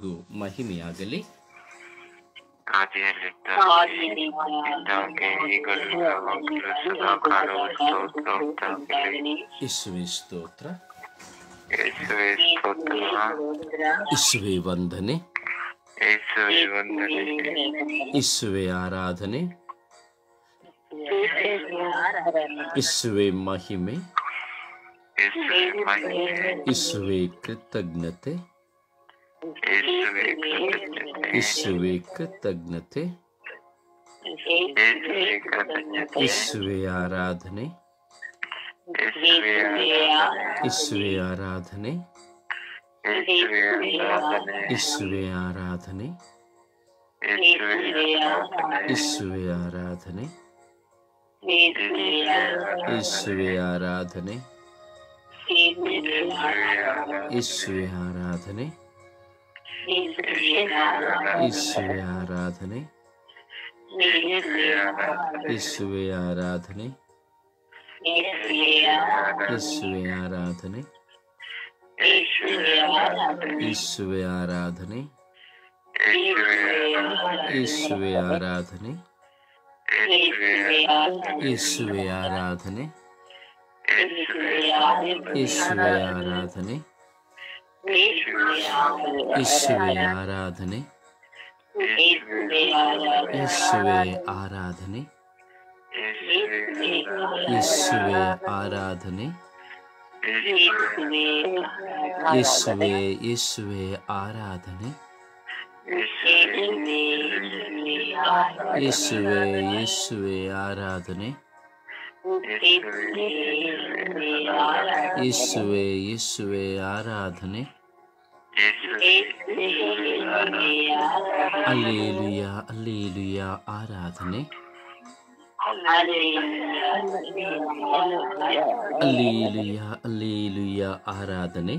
ನಾಮಕ್ಕೂ ಮಹಿಮೆಯಾಗಲಿ. ಯೇಸುವೇ ಸ್ತೋತ್ರ, ಯೇಸುವೇ ವಂದನೆ, ಯೇಸುವೇ ಆರಾಧನೆ, ಯೇಸುವೇ ಮಹಿಮೆ, ಯೇಸುವೇ ಕೃತಜ್ಞತೆ, ಯೇಸುವೇ ಕೃತಜ್ಞತೆ, ಯೇಸುವೇ ಆರಾಧನೆ, ಯೇಸುವೇ ಆರಾಧನೆ, ಯೇಸುವೇ ಆರಾಧನೆ, ಯೇಸುವೇ ಆರಾಧನೆ, ಯೇಸುವೇ ಆರಾಧನೆ, ಯೇಸುವೇ ಆರಾಧನೆ, ಯೇಸುವೇ ಆರಾಧನೆ, ಯೇಸುವೇ ಆರಾಧನೆ, ಯೇಸುವೇ ಆರಾಧನೆ, ಯೇಸುವೇ ಆರಾಧನೆ, ಯೇಸುವೇ ಆರಾಧನೆ, ಯೇಸುವೇ ಆರಾಧನೆ, ಯೇಸುವೇ ಆರಾಧನೆ, ಯೇಸುವೇ ಆರಾಧನೆ, ಯೇಸುವೇ ಆರಾಧನೆ, ಯೇಸುವೇ ಆರಾಧನೆ, ಯೇಸುವೇ ಯೇಸುವೇ ಆರಾಧನೆ, ಯೇಸುವೇ ಯೇಸುವೇ ಆರಾಧನೆ, ಯೇಸುವೇ ಯೇಸುವೇ ಆರಾಧನೆ, ಹಲ್ಲೆಲೂಯ ಹಲ್ಲೆಲೂಯ ಆರಾಧನೆ, ಹಲ್ಲೆಲೂಯ ಹಲ್ಲೆಲೂಯ ಆರಾಧನೆ,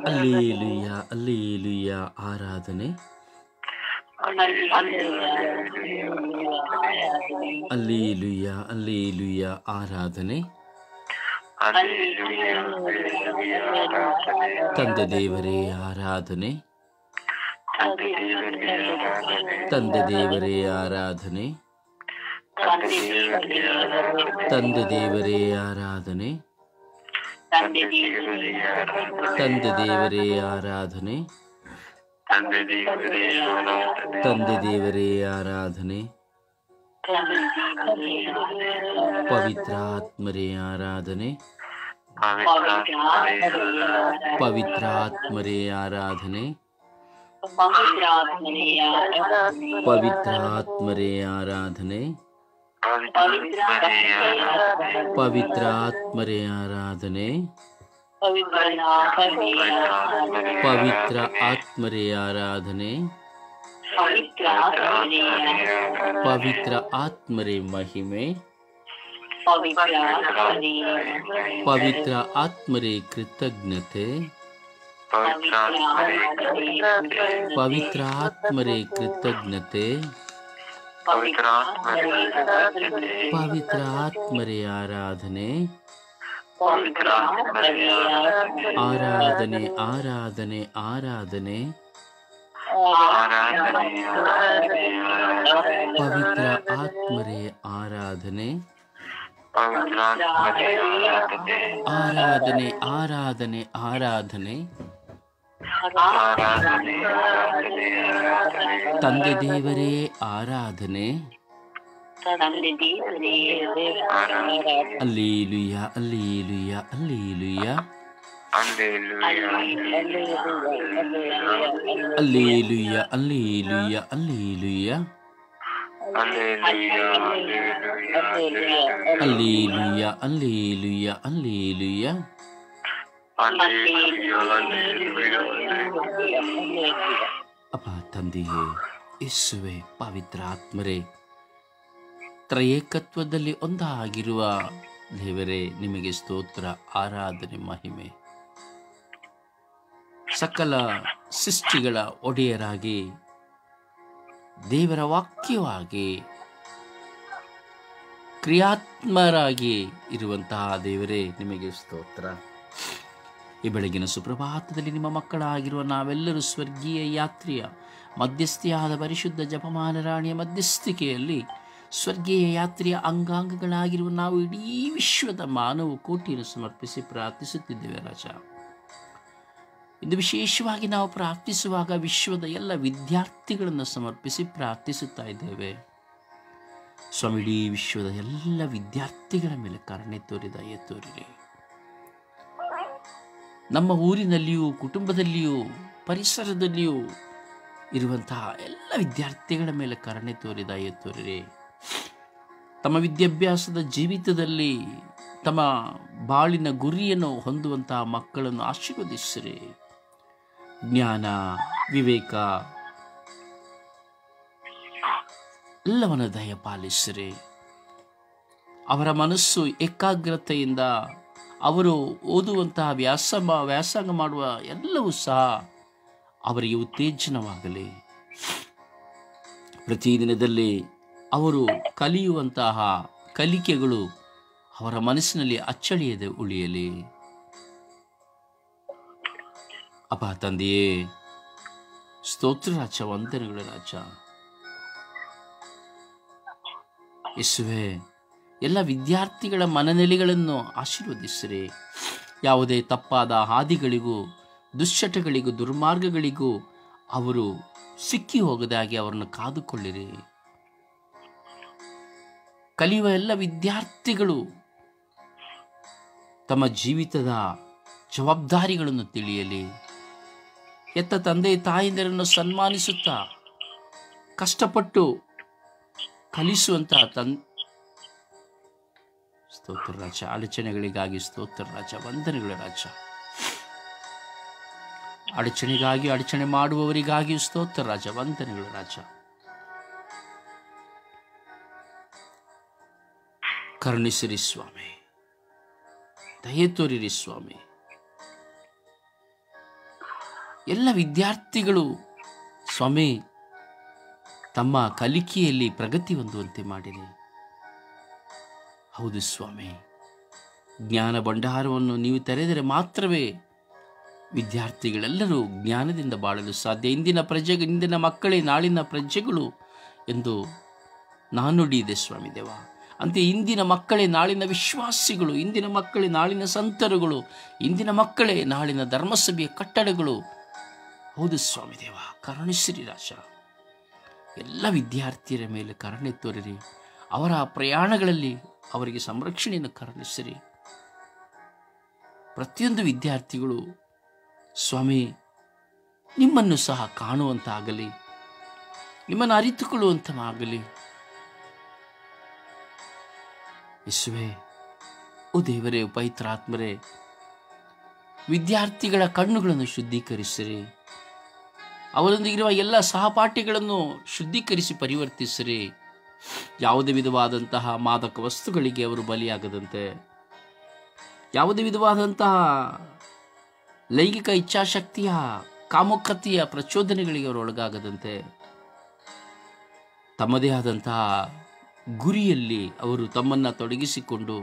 ಹಲ್ಲೆಲೂಯ ಹಲ್ಲೆಲೂಯ ಆರಾಧನೆ, ಹಲ್ಲೆಲೂಯ ಹಲ್ಲೆಲೂಯ ಆರಾಧನೆ, ತಂದೆ ದೇವರೇ ಆರಾಧನೆ, ತಂದೆ ದೇವರೇ ಆರಾಧನೆ, ತಂದೆ ದೇವರೇ ಆರಾಧನೆ, ತಂದೆ ದೇವರೇ ಆರಾಧನೆ, ತಂದೆ ದೇವರೇ ಆರಾಧನೆ, ಪವಿತ್ರಾತ್ಮರೇ ಆರಾಧನೆ, ಪವಿತ್ರಾತ್ಮರೇ ಆರಾಧನೆ, ಪವಿತ್ರಾತ್ಮರೇ ಆರಾಧನೆ, ಪವಿತ್ರಾತ್ಮರೇ ಆರಾಧನೆ, ಪವಿತ್ರ ಆತ್ಮರೇ ಆರಾಧನೆ, ಪವಿತ್ರ ಆತ್ಮರೇ ಮಹಿಮೆ, ಪವಿತ್ರ ಆತ್ಮರೇ ಕೃತಜ್ಞತೆ, ಪವಿತ್ರ ಆತ್ಮರೇ ಕೃತಜ್ಞತೆ, ಪವಿತ್ರ ಆತ್ಮರೇ ಆರಾಧನೆ, ಆರಾಧನೆ ಆರಾಧನೆ ಆರಾಧನೆ, ಪವಿತ್ರ ಆತ್ಮರೇ ಆರಾಧನೆ, ಆರಾಧನೆ ಆರಾಧನೆ ಆರಾಧನೆ, ತಂದೆ ದೇವರೇ ಆರಾಧನೆ, hallelujah hallelujah hallelujah, hallelujah hallelujah hallelujah, hallelujah hallelujah hallelujah, ಅಪ್ಪ ತಂದೆಯೇ, ಯೇಸುವೇ, ಪವಿತ್ರ ಆತ್ಮರೇ, ತ್ರಯೇಕತ್ವದಲ್ಲಿ ಒಂದಾಗಿರುವ ದೇವರೇ, ನಿಮಗೆ ಸ್ತೋತ್ರ, ಆರಾಧನೆ, ಮಹಿಮೆ. ಸಕಲ ಸೃಷ್ಟಿಗಳ ಒಡೆಯರಾಗಿ, ದೇವರ ವಾಕ್ಯವಾಗಿ, ಕ್ರಿಯಾತ್ಮರಾಗಿ ಇರುವಂತಹ ದೇವರೇ, ನಿಮಗೆ ಸ್ತೋತ್ರ. ಈ ಬೆಳಗಿನ ಸುಪ್ರಭಾತದಲ್ಲಿ ನಿಮ್ಮ ಮಕ್ಕಳಾಗಿರುವ ನಾವೆಲ್ಲರೂ ಸ್ವರ್ಗೀಯ ಯಾತ್ರೆಯ ಮಧ್ಯಸ್ಥಿಯಾದ ಪರಿಶುದ್ಧ ಜಪಮಾಲ ರಾಣಿಯ ಮಧ್ಯಸ್ಥಿಕೆಯಲ್ಲಿ ಸ್ವರ್ಗೀಯ ಯಾತ್ರೆಯ ಅಂಗಾಂಗಗಳಾಗಿರುವ ನಾವು ಇಡೀ ವಿಶ್ವದ ಮಾನವ ಕೋಟಿಯನ್ನು ಸಮರ್ಪಿಸಿ ಪ್ರಾರ್ಥಿಸುತ್ತಿದ್ದೇವೆ ರಾಜ. ಇಂದು ವಿಶೇಷವಾಗಿ ನಾವು ಪ್ರಾರ್ಥಿಸುವಾಗ ವಿಶ್ವದ ಎಲ್ಲ ವಿದ್ಯಾರ್ಥಿಗಳನ್ನು ಸಮರ್ಪಿಸಿ ಪ್ರಾರ್ಥಿಸುತ್ತಾ ಇದ್ದೇವೆ. ಸ್ವಾಮಿ, ಇಡೀ ವಿಶ್ವದ ಎಲ್ಲ ವಿದ್ಯಾರ್ಥಿಗಳ ಮೇಲೆ ಕರುಣೆ ತೋರಿ ದಯೆ ತೋರಿರಿ. ನಮ್ಮ ಊರಿನಲ್ಲಿಯೂ ಕುಟುಂಬದಲ್ಲಿಯೂ ಪರಿಸರದಲ್ಲಿಯೂ ಇರುವಂತಹ ಎಲ್ಲ ವಿದ್ಯಾರ್ಥಿಗಳ ಮೇಲೆ ಕರುಣೆ ತೋರಿ ದಯೆ ತೋರಿರಿ. ತಮ್ಮ ವಿದ್ಯಾಭ್ಯಾಸದ ಜೀವಿತದಲ್ಲಿ ತಮ್ಮ ಬಾಳಿನ ಗುರಿಯನ್ನು ಹೊಂದುವಂತಹ ಮಕ್ಕಳನ್ನು ಆಶೀರ್ವದಿಸಿರಿ. ಜ್ಞಾನ, ವಿವೇಕ ಎಲ್ಲವನ್ನು ದಯಪಾಲಿಸಿರಿ. ಅವರ ಮನಸ್ಸು ಏಕಾಗ್ರತೆಯಿಂದ ಅವರು ಓದುವಂತಹ ವ್ಯಾಸಂಗ ಮಾಡುವ ಎಲ್ಲವೂ ಸಹ ಅವರಿಗೆ ಉತ್ತೇಜನವಾಗಲಿ. ಪ್ರತಿದಿನದಲ್ಲಿ ಅವರು ಕಲಿಯುವಂತಹ ಕಲಿಕೆಗಳು ಅವರ ಮನಸ್ಸಿನಲ್ಲಿ ಅಚ್ಚಳಿಯದೆ ಉಳಿಯಲಿ. ಅಪ್ಪ ತಂದೆಯೇ, ಸ್ತೋತ್ರ ರಾಜ, ವಂದನೆಗಳ ರಾಜ. ಯೇಸುವೇ, ಎಲ್ಲ ವಿದ್ಯಾರ್ಥಿಗಳ ಮನನೆಲೆಗಳನ್ನು ಆಶೀರ್ವದಿಸಿರಿ. ಯಾವುದೇ ತಪ್ಪಾದ ಹಾದಿಗಳಿಗೂ ದುಶ್ಚಟಗಳಿಗೂ ದುರ್ಮಾರ್ಗಗಳಿಗೂ ಅವರು ಸಿಕ್ಕಿ ಹೋಗದಾಗಿ ಅವರನ್ನು ಕಾದುಕೊಳ್ಳಿರಿ. ಕಲಿಯುವ ಎಲ್ಲ ವಿದ್ಯಾರ್ಥಿಗಳು ತಮ್ಮ ಜೀವಿತದ ಜವಾಬ್ದಾರಿಗಳನ್ನು ತಿಳಿಯಲಿ. ಎತ್ತ ತಂದೆ ತಾಯಿಂದರನ್ನು ಸನ್ಮಾನಿಸುತ್ತಾ ಕಷ್ಟಪಟ್ಟು ಕಲಿಸುವಂತಹ ಸ್ತೋತ್ರ ರಾಜ. ಅಡಚಣೆಗಳಿಗಾಗಿ ಸ್ತೋತ್ರ ರಾಜ, ವಂದನೆಗಳ ರಾಜ. ಅಡಚಣೆಗಾಗಿ ಅಡಚಣೆ ಮಾಡುವವರಿಗಾಗಿ ಸ್ತೋತ್ರ ರಾಜ, ವಂದನೆಗಳ ರಾಜ. ಕರುಣಿಸಿರಿ ಸ್ವಾಮಿ, ದಯೆ ತೋರಿರಿ ಸ್ವಾಮಿ. ಎಲ್ಲ ವಿದ್ಯಾರ್ಥಿಗಳು ಸ್ವಾಮಿ ತಮ್ಮ ಕಲಿಕೆಯಲ್ಲಿ ಪ್ರಗತಿ ಹೊಂದುವಂತೆ ಮಾಡಿರಿ. ಹೌದು ಸ್ವಾಮಿ, ಜ್ಞಾನ ಭಂಡಾರವನ್ನು ನೀವು ತೆರೆದರೆ ಮಾತ್ರವೇ ವಿದ್ಯಾರ್ಥಿಗಳೆಲ್ಲರೂ ಜ್ಞಾನದಿಂದ ಬಾಳಲು ಸಾಧ್ಯ. ಇಂದಿನ ಮಕ್ಕಳೇ ನಾಳಿನ ಪ್ರಜೆಗಳು ಎಂದು ನಾನುಡಿಯಿದೆ ಸ್ವಾಮಿ ದೇವ. ಅಂತೆ ಇಂದಿನ ಮಕ್ಕಳೇ ನಾಳಿನ ವಿಶ್ವಾಸಿಗಳು, ಇಂದಿನ ಮಕ್ಕಳೇ ನಾಳಿನ ಸಂತರುಗಳು, ಇಂದಿನ ಮಕ್ಕಳೇ ನಾಳಿನ ಧರ್ಮಸಭೆಯ ಕಟ್ಟಡಗಳು. ಹೌದು ಸ್ವಾಮಿ ದೇವ, ಕರುಣಿಸಿರಿ ರಾಜ. ಎಲ್ಲ ವಿದ್ಯಾರ್ಥಿಯರ ಮೇಲೆ ಕರುಣೆ ತೋರಿರಿ. ಅವರ ಪ್ರಯಾಣಗಳಲ್ಲಿ ಅವರಿಗೆ ಸಂರಕ್ಷಣೆಯನ್ನು ಕರುಣಿಸಿರಿ. ಪ್ರತಿಯೊಂದು ವಿದ್ಯಾರ್ಥಿಗಳು ಸ್ವಾಮಿ ನಿಮ್ಮನ್ನು ಸಹ ಕಾಣುವಂತಾಗಲಿ, ನಿಮ್ಮನ್ನು ಅರಿತುಕೊಳ್ಳುವಂತಾಗಲಿ. ಯೇಸುವೇ, ಓ ದೇವರೇ, ಪವಿತ್ರಾತ್ಮರೇ, ವಿದ್ಯಾರ್ಥಿಗಳ ಕಣ್ಣುಗಳನ್ನು ಶುದ್ಧೀಕರಿಸಿರಿ. ಅವರೊಂದಿಗಿರುವ ಎಲ್ಲ ಸಹಪಾಠಿಗಳನ್ನು ಶುದ್ಧೀಕರಿಸಿ ಪರಿವರ್ತಿಸಿರಿ. ಯಾವುದೇ ವಿಧವಾದಂತಹ ಮಾದಕ ವಸ್ತುಗಳಿಗೆ ಅವರು ಬಲಿಯಾಗದಂತೆ, ಯಾವುದೇ ವಿಧವಾದಂತಹ ಲೈಂಗಿಕ ಇಚ್ಛಾಶಕ್ತಿಯ ಕಾಮುಕತೆಯ ಪ್ರಚೋದನೆಗಳಿಗೆ ಅವರು ಒಳಗಾಗದಂತೆ, ತಮ್ಮದೇ ಆದಂತಹ ಗುರಿಯಲ್ಲಿ ಅವರು ತಮ್ಮನ್ನು ತೊಡಗಿಸಿಕೊಂಡು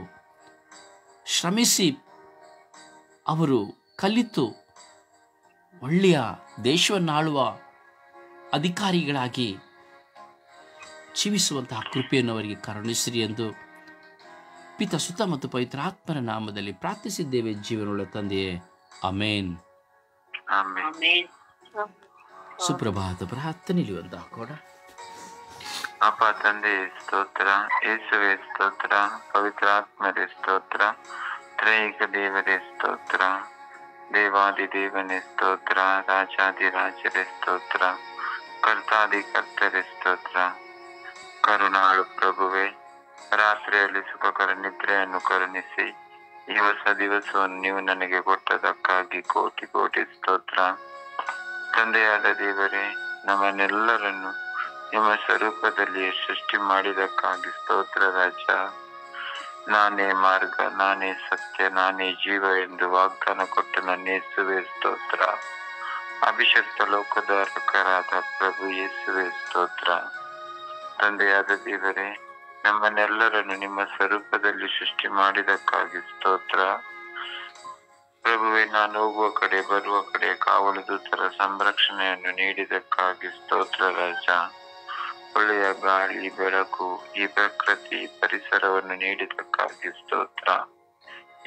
ಶ್ರಮಿಸಿ ಅವರು ಕಲಿತು ಒಳ್ಳೆಯ ದೇಶವನ್ನಾಳುವ ಅಧಿಕಾರಿಗಳಾಗಿ ಜೀವಿಸುವಂತಹ ಕೃಪೆಯನ್ನು ಅವರಿಗೆ ಕರುಣಿಸಿರಿ ಎಂದು ಪಿತ, ಸುತ ಮತ್ತು ಪವಿತ್ರಾತ್ಮರ ನಾಮದಲ್ಲಿ ಪ್ರಾರ್ಥಿಸಿದ್ದೇವೆ ಜೀವನವುಳ್ಳ ತಂದೆಯೇ, ಆಮೇನ್. ಸುಪ್ರಭಾತ ಪ್ರಾರ್ಥನೆ ಹಾಕೋಣ. ಅಪ್ಪ ತಂದೆ ಸ್ತೋತ್ರ, ಯೇಸುವೆ ಸ್ತೋತ್ರ, ಪವಿತ್ರಾತ್ಮರೇ ಸ್ತೋತ್ರ, ತ್ರೈಕ ದೇವರೇ ಸ್ತೋತ್ರ, ದೇವಾದಿ ದೇವನೇ ಸ್ತೋತ್ರ, ರಾಜಾದಿರಾಜರೇ ಸ್ತೋತ್ರ, ಕರ್ತಾದಿ ಕರ್ತರೇ ಸ್ತೋತ್ರ. ಕರುಣಾಳು ಪ್ರಭುವೆ, ರಾತ್ರಿಯಲ್ಲಿ ಸುಖಕರ ನಿದ್ರೆಯನ್ನು ಕರುಣಿಸಿ ಈ ಹೊಸ ದಿವಸವನ್ನು ನೀವು ನನಗೆ ಕೊಟ್ಟದಕ್ಕಾಗಿ ಕೋಟಿ ಕೋಟಿ ಸ್ತೋತ್ರ. ತಂದೆಯಾದ ದೇವರೇ, ನಮ್ಮನ್ನೆಲ್ಲರನ್ನು ನಿಮ್ಮ ಸ್ವರೂಪದಲ್ಲಿ ಸೃಷ್ಟಿ ಮಾಡಿದಕ್ಕಾಗಿ ಸ್ತೋತ್ರ ರಾಜ. ನಾನೇ ಮಾರ್ಗ, ನಾನೇ ಸತ್ಯ, ನಾನೇ ಜೀವ ಎಂದು ವಾಗ್ದಾನ ಕೊಟ್ಟ ನನ್ನ ಯೇಸುವೆ ಸ್ತೋತ್ರ. ಅಭಿಷಕ್ತ ಲೋಕಧಾರಕರಾದ ಪ್ರಭು ಯೇಸುವೆ ಸ್ತೋತ್ರ. ತಂದೆಯಾದ ದೇವರೇ, ನಮ್ಮನ್ನೆಲ್ಲರನ್ನು ನಿಮ್ಮ ಸ್ವರೂಪದಲ್ಲಿ ಸೃಷ್ಟಿ ಮಾಡಿದಕ್ಕಾಗಿ ಸ್ತೋತ್ರ. ಪ್ರಭುವೆ, ನಾನು ಹೋಗುವ ಕಡೆ ಬರುವ ಕಡೆ ಕಾವಲು ದೂತರ ಸಂರಕ್ಷಣೆಯನ್ನು ನೀಡಿದಕ್ಕಾಗಿ ಸ್ತೋತ್ರ ರಾಜ. ಒಳ್ಳೆಯ ಗಾಳಿ, ಬೆಳಕು, ಈ ಪ್ರಕೃತಿ ಪರಿಸರವನ್ನು ನೀಡಿದಕ್ಕಾಗಿ ಸ್ತೋತ್ರ.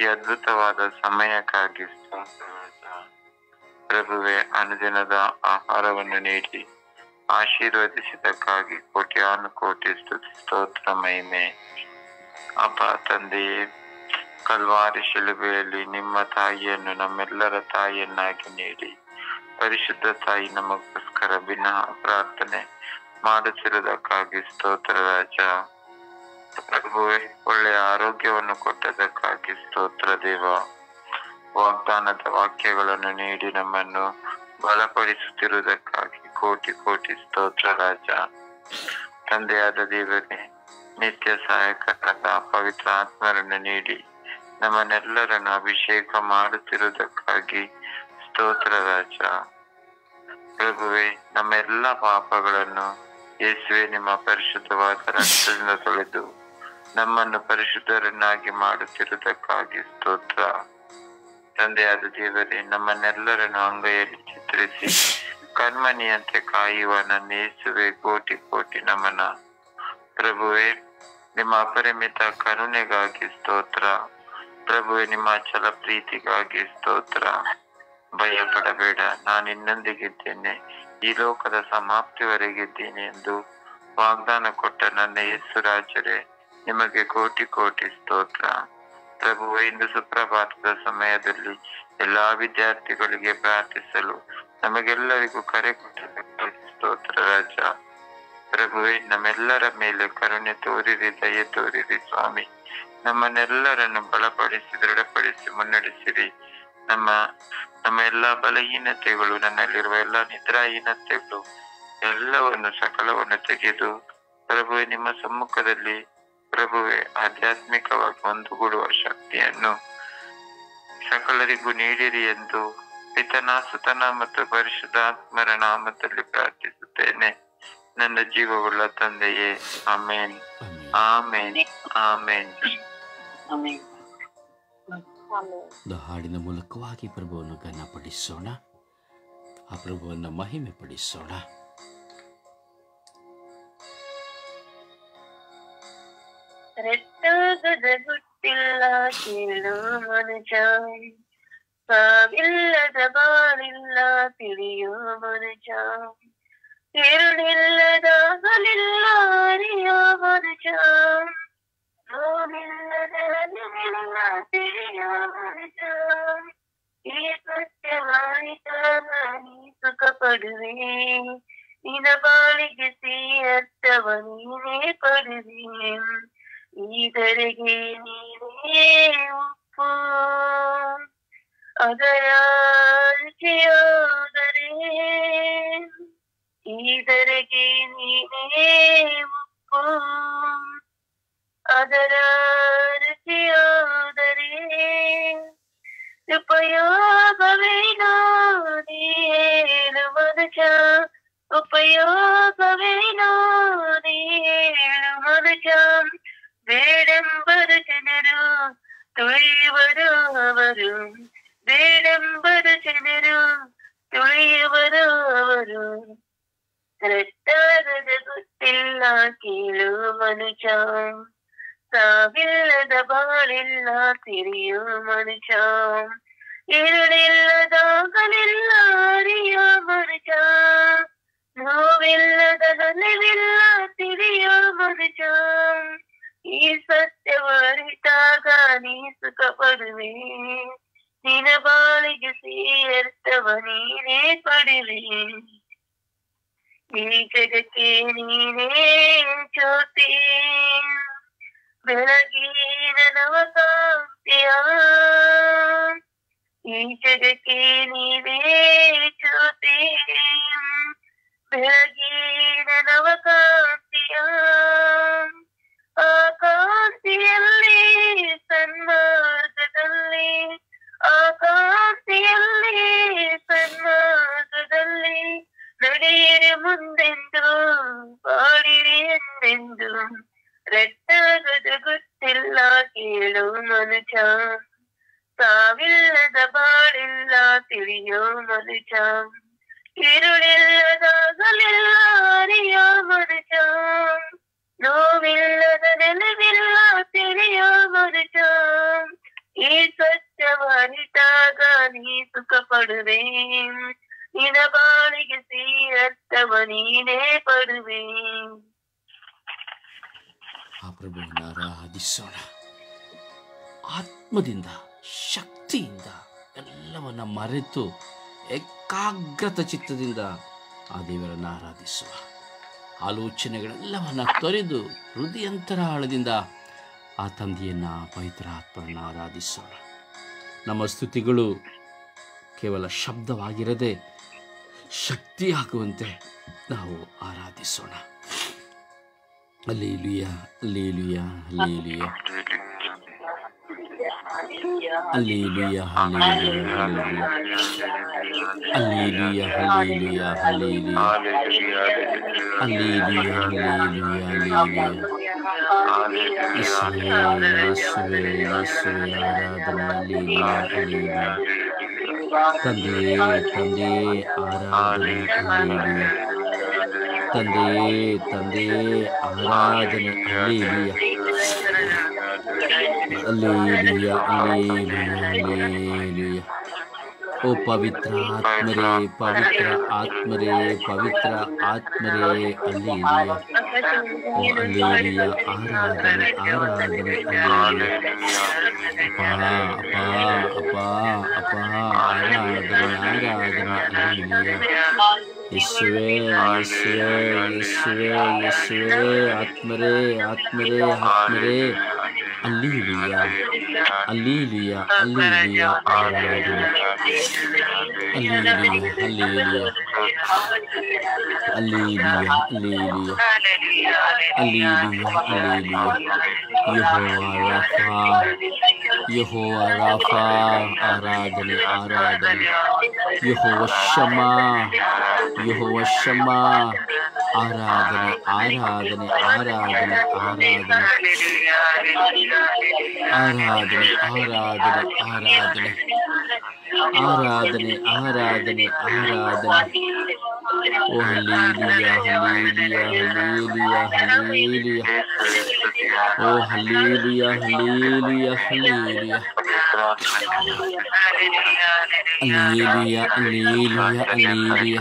ಈ ಅದ್ಭುತವಾದ ಸಮಯಕ್ಕಾಗಿ ಸ್ತೋತ್ರ ರಾಜ. ಪ್ರಭುವೆ, ಅನುದಿನದ ಆಹಾರವನ್ನು ನೀಡಿ ಆಶೀರ್ವದಿಸಿದಕ್ಕಾಗಿ ಕೋಟ್ಯಾನುಕೋಟಿ ಸ್ತುತಿ ಸ್ತೋತ್ರ ಮಹಿಮೆ. ಅಪ್ಪ ತಂದೆಯೇ, ಕಲ್ವಾರಿ ಶಿಲುಬೆಯಲ್ಲಿ ನಿಮ್ಮ ತಾಯಿಯನ್ನು ನಮ್ಮೆಲ್ಲರ ತಾಯಿಯನ್ನಾಗಿ ನೀಡಿ ಪರಿಶುದ್ಧ ತಾಯಿ ನಮಗೋಸ್ಕರ ಭಿನ್ನ ಪ್ರಾರ್ಥನೆ ಮಾಡುತ್ತಿರುವುದಕ್ಕಾಗಿ ಸ್ತೋತ್ರ ರಾಜ. ಪ್ರಭುವೆ, ಒಳ್ಳೆಯ ಆರೋಗ್ಯವನ್ನು ಕೊಟ್ಟದಕ್ಕಾಗಿ ಸ್ತೋತ್ರ ದೇವ. ವಾಗ್ದಾನದ ವಾಕ್ಯಗಳನ್ನು ನೀಡಿ ನಮ್ಮನ್ನು ಬಲಪಡಿಸುತ್ತಿರುವುದಕ್ಕಾಗಿ ಕೋಟಿ ಕೋಟಿ ಸ್ತೋತ್ರ ರಾಜ. ತಂದೆಯಾದ ದೇವರೇ, ನಿತ್ಯ ಸಹಾಯಕರಾದ ಪವಿತ್ರ ಆತ್ಮರನ್ನು ನೀಡಿ ನಮ್ಮನ್ನೆಲ್ಲರನ್ನು ಅಭಿಷೇಕ ಮಾಡುತ್ತಿರುವುದಕ್ಕಾಗಿ ಸ್ತೋತ್ರ ರಾಜ. ಪ್ರಭುವೆ, ನಮ್ಮ ಎಲ್ಲ ಪಾಪಗಳನ್ನು ಯೇಸುವೆ ನಿಮ್ಮ ಪರಿಶುದ್ಧವಾದ ರಕ್ತದಿಂದ ತೊಳೆದು ನಮ್ಮನ್ನು ಪರಿಶುದ್ಧರನ್ನಾಗಿ ಮಾಡುತ್ತಿರುವುದಕ್ಕಾಗಿ ಸ್ತೋತ್ರ. ತಂದೆಯಾದ ದೇವರೇ, ನಮ್ಮನ್ನೆಲ್ಲರನ್ನು ಅಂಗೈಯಲ್ಲಿ ಚಿತ್ರಿಸಿ ಕಣ್ಮಣಿಯಂತೆ ಕಾಯುವ ನನ್ನ ಯೇಸುವೆ, ಕೋಟಿ ಕೋಟಿ ನಮನ. ಪ್ರಭುವೆ, ನಿಮ್ಮ ಅಪರಿಮಿತ ಕರುಣೆಗಾಗಿ ಸ್ತೋತ್ರ. ಪ್ರಭುವೆ, ನಿಮ್ಮ ಅಚಲ ಪ್ರೀತಿಗಾಗಿ ಸ್ತೋತ್ರ. ಭಯ ಪಡಬೇಡ, ನಾನು ನಿನ್ನೊಂದಿಗಿದ್ದೇನೆ, ಈ ಲೋಕದ ಸಮಾಪ್ತಿವರೆಗಿದ್ದೇನೆ ಎಂದು ವಾಗ್ದಾನ ಕೊಟ್ಟ ನನ್ನ ಯೇಸು ರಾಜರೇ, ನಿಮಗೆ ಕೋಟಿ ಕೋಟಿ ಸ್ತೋತ್ರ. ಪ್ರಭುವೆ, ಇಂದು ಸುಪ್ರಭಾತದ ಸಮಯದಲ್ಲಿ ಎಲ್ಲಾ ವಿದ್ಯಾರ್ಥಿಗಳಿಗೆ ಪ್ರಾರ್ಥಿಸಲು ನಮಗೆಲ್ಲರಿಗೂ ಕರೆ ಕೊಟ್ಟ ಸ್ತೋತ್ರ ರಾಜ. ಪ್ರಭುವೆ, ನಮ್ಮೆಲ್ಲರ ಮೇಲೆ ಕರುಣೆ ತೋರಿರಿ, ದಯೆ ತೋರಿರಿ ಸ್ವಾಮಿ. ನಮ್ಮನ್ನೆಲ್ಲರನ್ನು ಬಲಪಡಿಸಿ ದೃಢಪಡಿಸಿ ಮುನ್ನಡೆಸಿರಿ. ನಮ್ಮ ಎಲ್ಲಾ ಬಲಹೀನತೆಗಳು, ನನ್ನಲ್ಲಿರುವ ಎಲ್ಲಾ ನಿದ್ರಾಹೀನತೆಗಳು ಎಲ್ಲವನ್ನು ಸಕಲವನ್ನು ತೆಗೆದು ಪ್ರಭುವೆ ನಿಮ್ಮ ಸಮ್ಮುಖದಲ್ಲಿ ಪ್ರಭುವೆ ಆಧ್ಯಾತ್ಮಿಕವಾಗಿ ಒಂದುಗೂಡುವ ಶಕ್ತಿಯನ್ನು ಸಕಲರಿಗೂ ನೀಡಿರಿ ಎಂದು ಪಿತನ, ಸುತನ ಮತ್ತು ಪರಿಶುದ್ಧಾತ್ಮರ ನಾಮದಲ್ಲಿ ಪ್ರಾರ್ಥಿಸುತ್ತೇನೆ, ನನ್ನ ಜೀವವುಳ್ಳ ತಂದೆಯೇ. ಆಮೇನ್, ಆಮೇನ್, ಆಮೇನ್. ಹಾಡಿನ ಮೂಲಕವಾಗಿ ಪ್ರಭುವನ್ನು ಘನಪಡಿಸೋಣ, ಆ ಪ್ರಭುವನ್ನು ಮಹಿಮೆ ಪಡಿಸೋಣ. ರಟ್ಟಾಗದ ಗುಟ್ಟಿಲ್ಲ ಕೇಳು ಮನುಜ, ಸಾವಿಲ್ಲದ ಬಾಳಿಲ್ಲ ತಿಳಿಯೋ ಮನುಜ, ತಿರುಳಿಲ್ಲದ ಹಗಲಿಲ್ಲ ಅರಿಯೋ ಮನುಜ, ನೋವಿಲ್ಲದ ನೆನೆಲ್ಲ ತಿಳಿಯೋ ಮನುಜ, ಈ ಸತ್ಯವಾಯಿತಾಗ ನೀ ಸುಖ ಪಡುವೆ, ನಿನ್ನ ಬಾಳಿಗೆ ಸಿಹಿಯರ್ಥವ ನೀನೇ ಪಡುವೆ, ಈದರೆಗೆ ನೀನೇ ಉಪ್ಪು ಅದರ ರುಚಿಯಾದರೆ, ಈದರೆಗೆ ನೀನೇ ಉಪ್ಪು ಅದರ ರುಚಿಯಾದರೆ, ಉಪಯೋಗವೇನೋ ನೀನು ಮನುಜ, ಉಪಯೋಗವೇನೋ ನೀನು ಮನುಜ, ಬೇಡೆಂಬರು ಜನರು ತುಳಿಯುವರು ಅವರು, ಬೇಡೆಂಬರು ಜನರು ತುಳಿಯುವರು ಅವರು, ರಟ್ಟಾಗದ ಗೊತ್ತಿಲ್ಲ ಕೇಳು ಮನುಜ, ಸಾವಿಲ್ಲದ ಬಾಳಿಲ್ಲ ತಿರಿಯೋ ಮನುಜ, ഇരുളിಲ್ಲದ ಹಗಲಿಲ್ಲ ಅರಿಯೋ ಮನುಜ, ನೋವಿಲ್ಲದ ನಲಿವಿಲ್ಲ ತಿಳಿಯೋ ಮನುಜ, ಈ ಸತ್ಯವ ಅರಿತಾಗ ನೀ ಸುಖ ಪಡುವೆ, ನಿನ್ನ ಬಾಳಿಗೆ ಸಿಹಿಯರ್ಥವ ನೀನೇ ಪಡುವೆ, ಈ ಜಗಕ್ಕೆ ನೀನೇ ಜ್ಯೋತಿ ಬೆಳಗಿನ ನವಕಾಂತಿಯ, ಈ ಜಗಕ್ಕೆ ನೀನೇ ಜ್ಯೋತಿ ಬೆಳಗಿನ ನವಕಾಂತಿಯ, ಆ ಕಾಂತಿಯಲ್ಲಿ ಸನ್ಮಾರ್ಗದಲ್ಲಿ, ಆ ಕಾಂತಿಯಲ್ಲಿ ಸನ್ಮಾರ್ಗದಲ್ಲಿ ನಡೆಯಿರಿ ಮುಂದೆಂದು ಬಾಳಿರಿ ಎಂದೆಂದು, ರಟ್ಟಾಗದ ಗೊತ್ತಿಲ್ಲ ಕೇಳು ಮನುಜ, ಸಾವಿಲ್ಲದ ತಿಳಿಯೋ ಮನುಜ, ഇരുളില്ലതാകലില്ല അറിയോ മനുജ, ನೋವಿಲ್ಲದ ನೆನವಿಲ್ಲ ತಿಳಿಯೋ ಮನುಜ, ಈ ಸತ್ಯವರಿತಾಗ ನೀ ಸುಖ ಪಡುವೆ, ನಿನ ಬಾಳಿಗೆ ಅರ್ಥವ ನೀನೇ ಪಡುವೆ. ಆ ಪ್ರಭುವಿನ ಆರಾಧಿಸೋಣ. ಆತ್ಮದಿಂದ ಶಕ್ತಿಯಿಂದ ಎಲ್ಲವನ್ನ ಮರೆತು ಏಕಾಗ್ರತ ಚಿತ್ತದಿಂದ ಆ ದೇವರನ್ನು ಆರಾಧಿಸುವ. ಆಲೋಚನೆಗಳೆಲ್ಲವನ್ನ ತೊರೆದು ಹೃದಯಂತರಾಳದಿಂದ ಆ ತಂದೆಯನ್ನ ಪವಿತ್ರ ಆತ್ಮರನ್ನು ಆರಾಧಿಸೋಣ. ನಮ್ಮ ಸ್ತುತಿಗಳು ಕೇವಲ ಶಬ್ದವಾಗಿರದೆ ಶಕ್ತಿಯಾಗುವಂತೆ ನಾವು ಆರಾಧಿಸೋಣ. Hallelujah, hallelujah, hallelujah, hallelujah, hallelujah, hallelujah, hallelujah, hallelujah, hallelujah, hallelujah, ಯೇಸುವೇ, ಯೇಸುವೇ, ಯೇಸುವೇ, ಆರಾಧನೆ, ಹಲ್ಲೆಲೂಯಾ, ಹಲ್ಲೆಲೂಯಾ, ತಂದೆ, ತಂದೆ, ಆರಾಧನೆ, ಹಲ್ಲೆಲೂಯಾ, ತಂದೆ, ತಂದೆ, ಆರಾಧನೆ, ಹಲ್ಲೆಲೂಯಾ, ಹಲ್ಲೆಲೂಯಾ, ಹಲ್ಲೆಲೂಯಾ, ಹಲ್ಲೆಲೂಯಾ. ಓ ಪವಿತ್ರ ಆತ್ಮರೇ, ಪವಿತ್ರ ಆತ್ಮರೇ, ಪವಿತ್ರ ಆತ್ಮರೇ, ಹಲ್ಲೆಲೂಯಾ, ಓ ಹಲ್ಲೆಲೂಯಾ, ಆರಾಧನೆ, ಆರಾಧನೆ, ಹಲ್ಲೆಲೂಯಾ. ಅಪ್ಪ, ಅಪ್ಪ, ಆರಾಧನೆ, ಆರಾಧನೆ, ಹಲ್ಲೆಲೂಯಾ. ಯೇಸುವೇ, ಯೇಸುವೇ, ಯೇಸುವೇ, ಯೇಸುವೇ, ಆತ್ಮರೇ, ಆತ್ಮರೇ, ಆತ್ಮರೇ, ಹಲ್ಲೆಲೂಯಾ, ಹಲ್ಲೆಲೂಯಾ, ಹಲ್ಲೆಲೂಯಾ, ಆರಾಧನೆ, hallelujah, hallelujah, hallelujah, hallelujah, hallelujah, hallelujah. ಯೆಹೋವ ರಾಫಾ, ಆರಾಧನೆ, ಆರಾಧನೆ, ಯೆಹೋವ ಶಮ್ಮಾ, ಯೆಹೋವ ಶಮ್ಮಾ, ಆರಾಧನೆ, ಆರಾಧನೆ, ಆರಾಧನೆ, ಆರಾಧನೆ, ಆರಾಧನೆ, ಆರಾಧನೆ, ಆರಾಧನೆ, ಆರಾಧನೆ, ಆರಾಧನೆ, ಆರಾಧನೆ. ಓ ಹಲ್ಲೆಲೂಯಾ, ಹಲ್ಲೆಲೂಯಾ, ಹಲ್ಲೆಲೂಯಾ, ಹಲ್ಲೆಲೂಯಾ. ಓ hallelujah, hallelujah, hallelujah, hallelujah, hallelujah, hallelujah.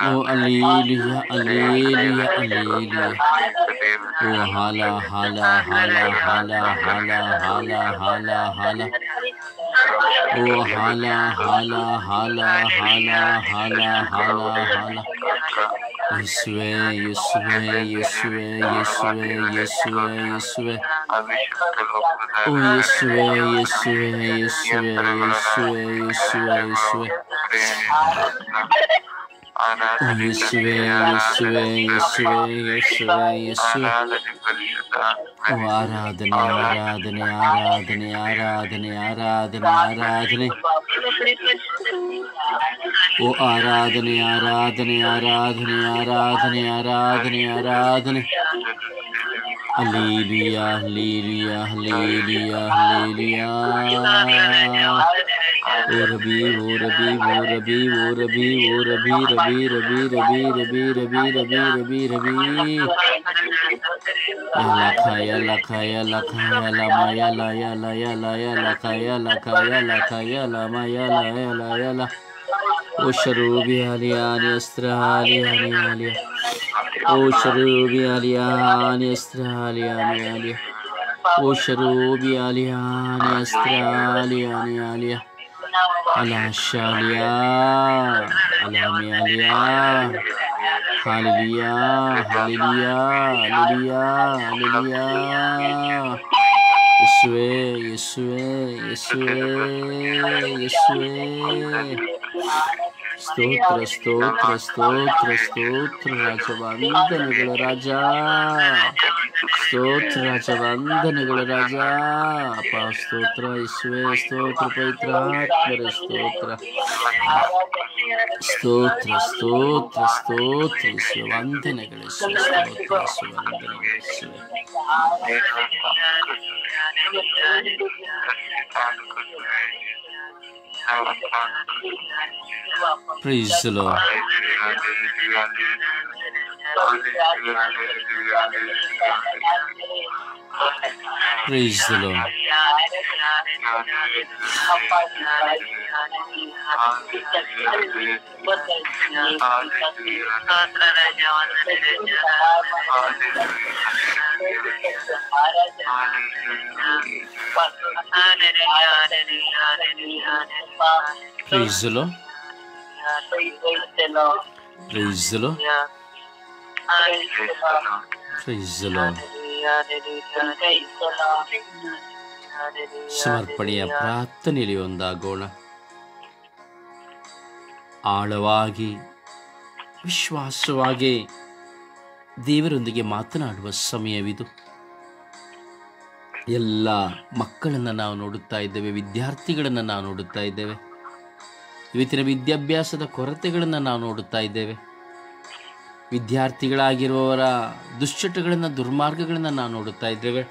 ಓ ಹಲ್ಲೆಲೂಯಾ, ಹಲ್ಲೆಲೂಯಾ, ಹಲ್ಲೆಲೂಯಾ. ಓ ಹಾಲ, ಹಾಲ, ಹಾಲ, ಹಾಲ, ಹಾಲ, ಹಾಲ, ಹಾಲ, ಹಾಲ. ಓ ಹಾಲ, ಹಾಲ, ಹಾಲ, ಹಾಲ, ಹಾಲ, ಹಾಲ, ಹಾಲ. ಯೇಸುವೇ, ಯೇಸುವೇ, ಯೇಸುವೇ, ಯೇಸುವೇ, ಯೇಸುವೇ, ಯೇಸುವೇ. ಓ ಯೇಸುವೇ, ಯೇಸುವೇ, ಯೇಸುವೇ, ಯೇಸುವೇ, ಯೇಸುವೇ, ಯೇಸುವೇ. ಓ ಯೇಸುವೇ, ಯೇಸುವೇ, ಯೇಸುವೇ, ಯೇಸುವೇ, ಯೇಸುವೇ. ಓ ಆರಾಧನೆ, ಆರಾಧನೆ, ಆರಾಧನೆ, ಆರಾಧನೆ, ಆರಾಧನೆ, ಆರಾಧನೆ. ಓ ಆರಾಧನೆ, ಆರಾಧನೆ, ಆರಾಧನೆ, ಆರಾಧನೆ, ಆರಾಧನೆ, ಆರಾಧನೆ. Hallelujah, hallelujah, hallelujah, hallelujah. ಓ ರಬಿ, ಓ ರಬಿ, ಓ ರಬಿ, ಓ ರಬಿ, ಓ ರಬಿ, ರಬಿ, ರಬಿ, ರಬಿ, ರಬಿ, ರಬಿ, ರಬಿ, ರಬಿ, ರಬಿ. ಯಲಖ, ಯಲಖ, ಯಲಖ, ಯಲಮ, ಯಲ, ಯಲ, ಯಲ, ಯಲಖ, ಯಲಖ, ಯಲಖ, ಯಲಮ, ಯಲ, ಯಲ, ಯಲ. ಓ ಶರೂಬಿ ಅಲಿಯಾನಿ ಅಸ್ತ್ರ ಅಲಿಯಾನಿ ಅಲಿಯ. ಓ ಶರೂಬಿ ಅಲಿಯಾನಿ ಅಸ್ತ್ರ ಅಲಿಯಾನಿ ಅಲಿಯ. ಓ ಶರೂಬಿ ಅಲಿಯಾನಿ ಅಸ್ತ್ರ ಅಲಿಯಾನಿ ಅಲಿಯ. ಅಲಾಶಾಲಿಯಾ, ಅಲಾಮಿ ಅಲಿಯಾ. Hallelujah, hallelujah, hallelujah, hallelujah. ಯೇಸುವೇ, ಯೇಸುವೇ, ಯೇಸುವೇ, ಯೇಸುವೇ. ಸ್ತೋತ್ರ, ಸ್ತೋತ್ರ, ಸ್ತೋತ್ರ, ಸ್ತೋತ್ರ, ರಾಜವಂದನೆಗಳ ರಾಜ. ಸ್ತೋತ್ರ, ರಾಜವಂದನೆಗಳ ರಾಜ. ಅಪ್ಪ ಸ್ತೋತ್ರ, ಯೇಸುವೇ, ಸ್ತೋತ್ರ, ಪವಿತ್ರ ಆತ್ಮರೇ, ಸ್ತೋತ್ರ, ಸ್ತೋತ್ರ, ಸ್ತೋತ್ರ, ಸ್ತೋತ್ರ, ಯೇಸುವೆ, ವಂದನೆಗಳು ಯೇಸುವೆ, ಸ್ತೋತ್ರ, ಯೇಸುವೆ, ವಂದನೆಗಳು ಯೇಸುವೆ. Praise the Lord. Praise the Lord. Praise the Lord. Praise the Lord. Praise the Lord. ಸಮರ್ಪಣೆಯ ಪ್ರಾರ್ಥನೆಯಲ್ಲಿ ಒಂದಾಗೋಣ. ಆಳವಾಗಿ ವಿಶ್ವಾಸವಾಗಿ ದೇವರೊಂದಿಗೆ ಮಾತನಾಡುವ ಸಮಯವಿದು. ಎಲ್ಲ ಮಕ್ಕಳನ್ನು ನಾವು ನೋಡುತ್ತಾ ಇದ್ದೇವೆ, ವಿದ್ಯಾರ್ಥಿಗಳನ್ನು ನಾವು ನೋಡುತ್ತಾ ಇದ್ದೇವೆ. ಇವತ್ತಿನ ವಿದ್ಯಾಭ್ಯಾಸದ ಕೊರತೆಗಳನ್ನು ನಾವು ನೋಡುತ್ತಾ ಇದ್ದೇವೆ. ವಿದ್ಯಾರ್ಥಿಗಳಾಗಿರುವವರ ದುಶ್ಚಟಗಳನ್ನು, ದುರ್ಮಾರ್ಗಗಳನ್ನು ನಾವು ನೋಡುತ್ತಾ ಇದ್ದೇವೆ.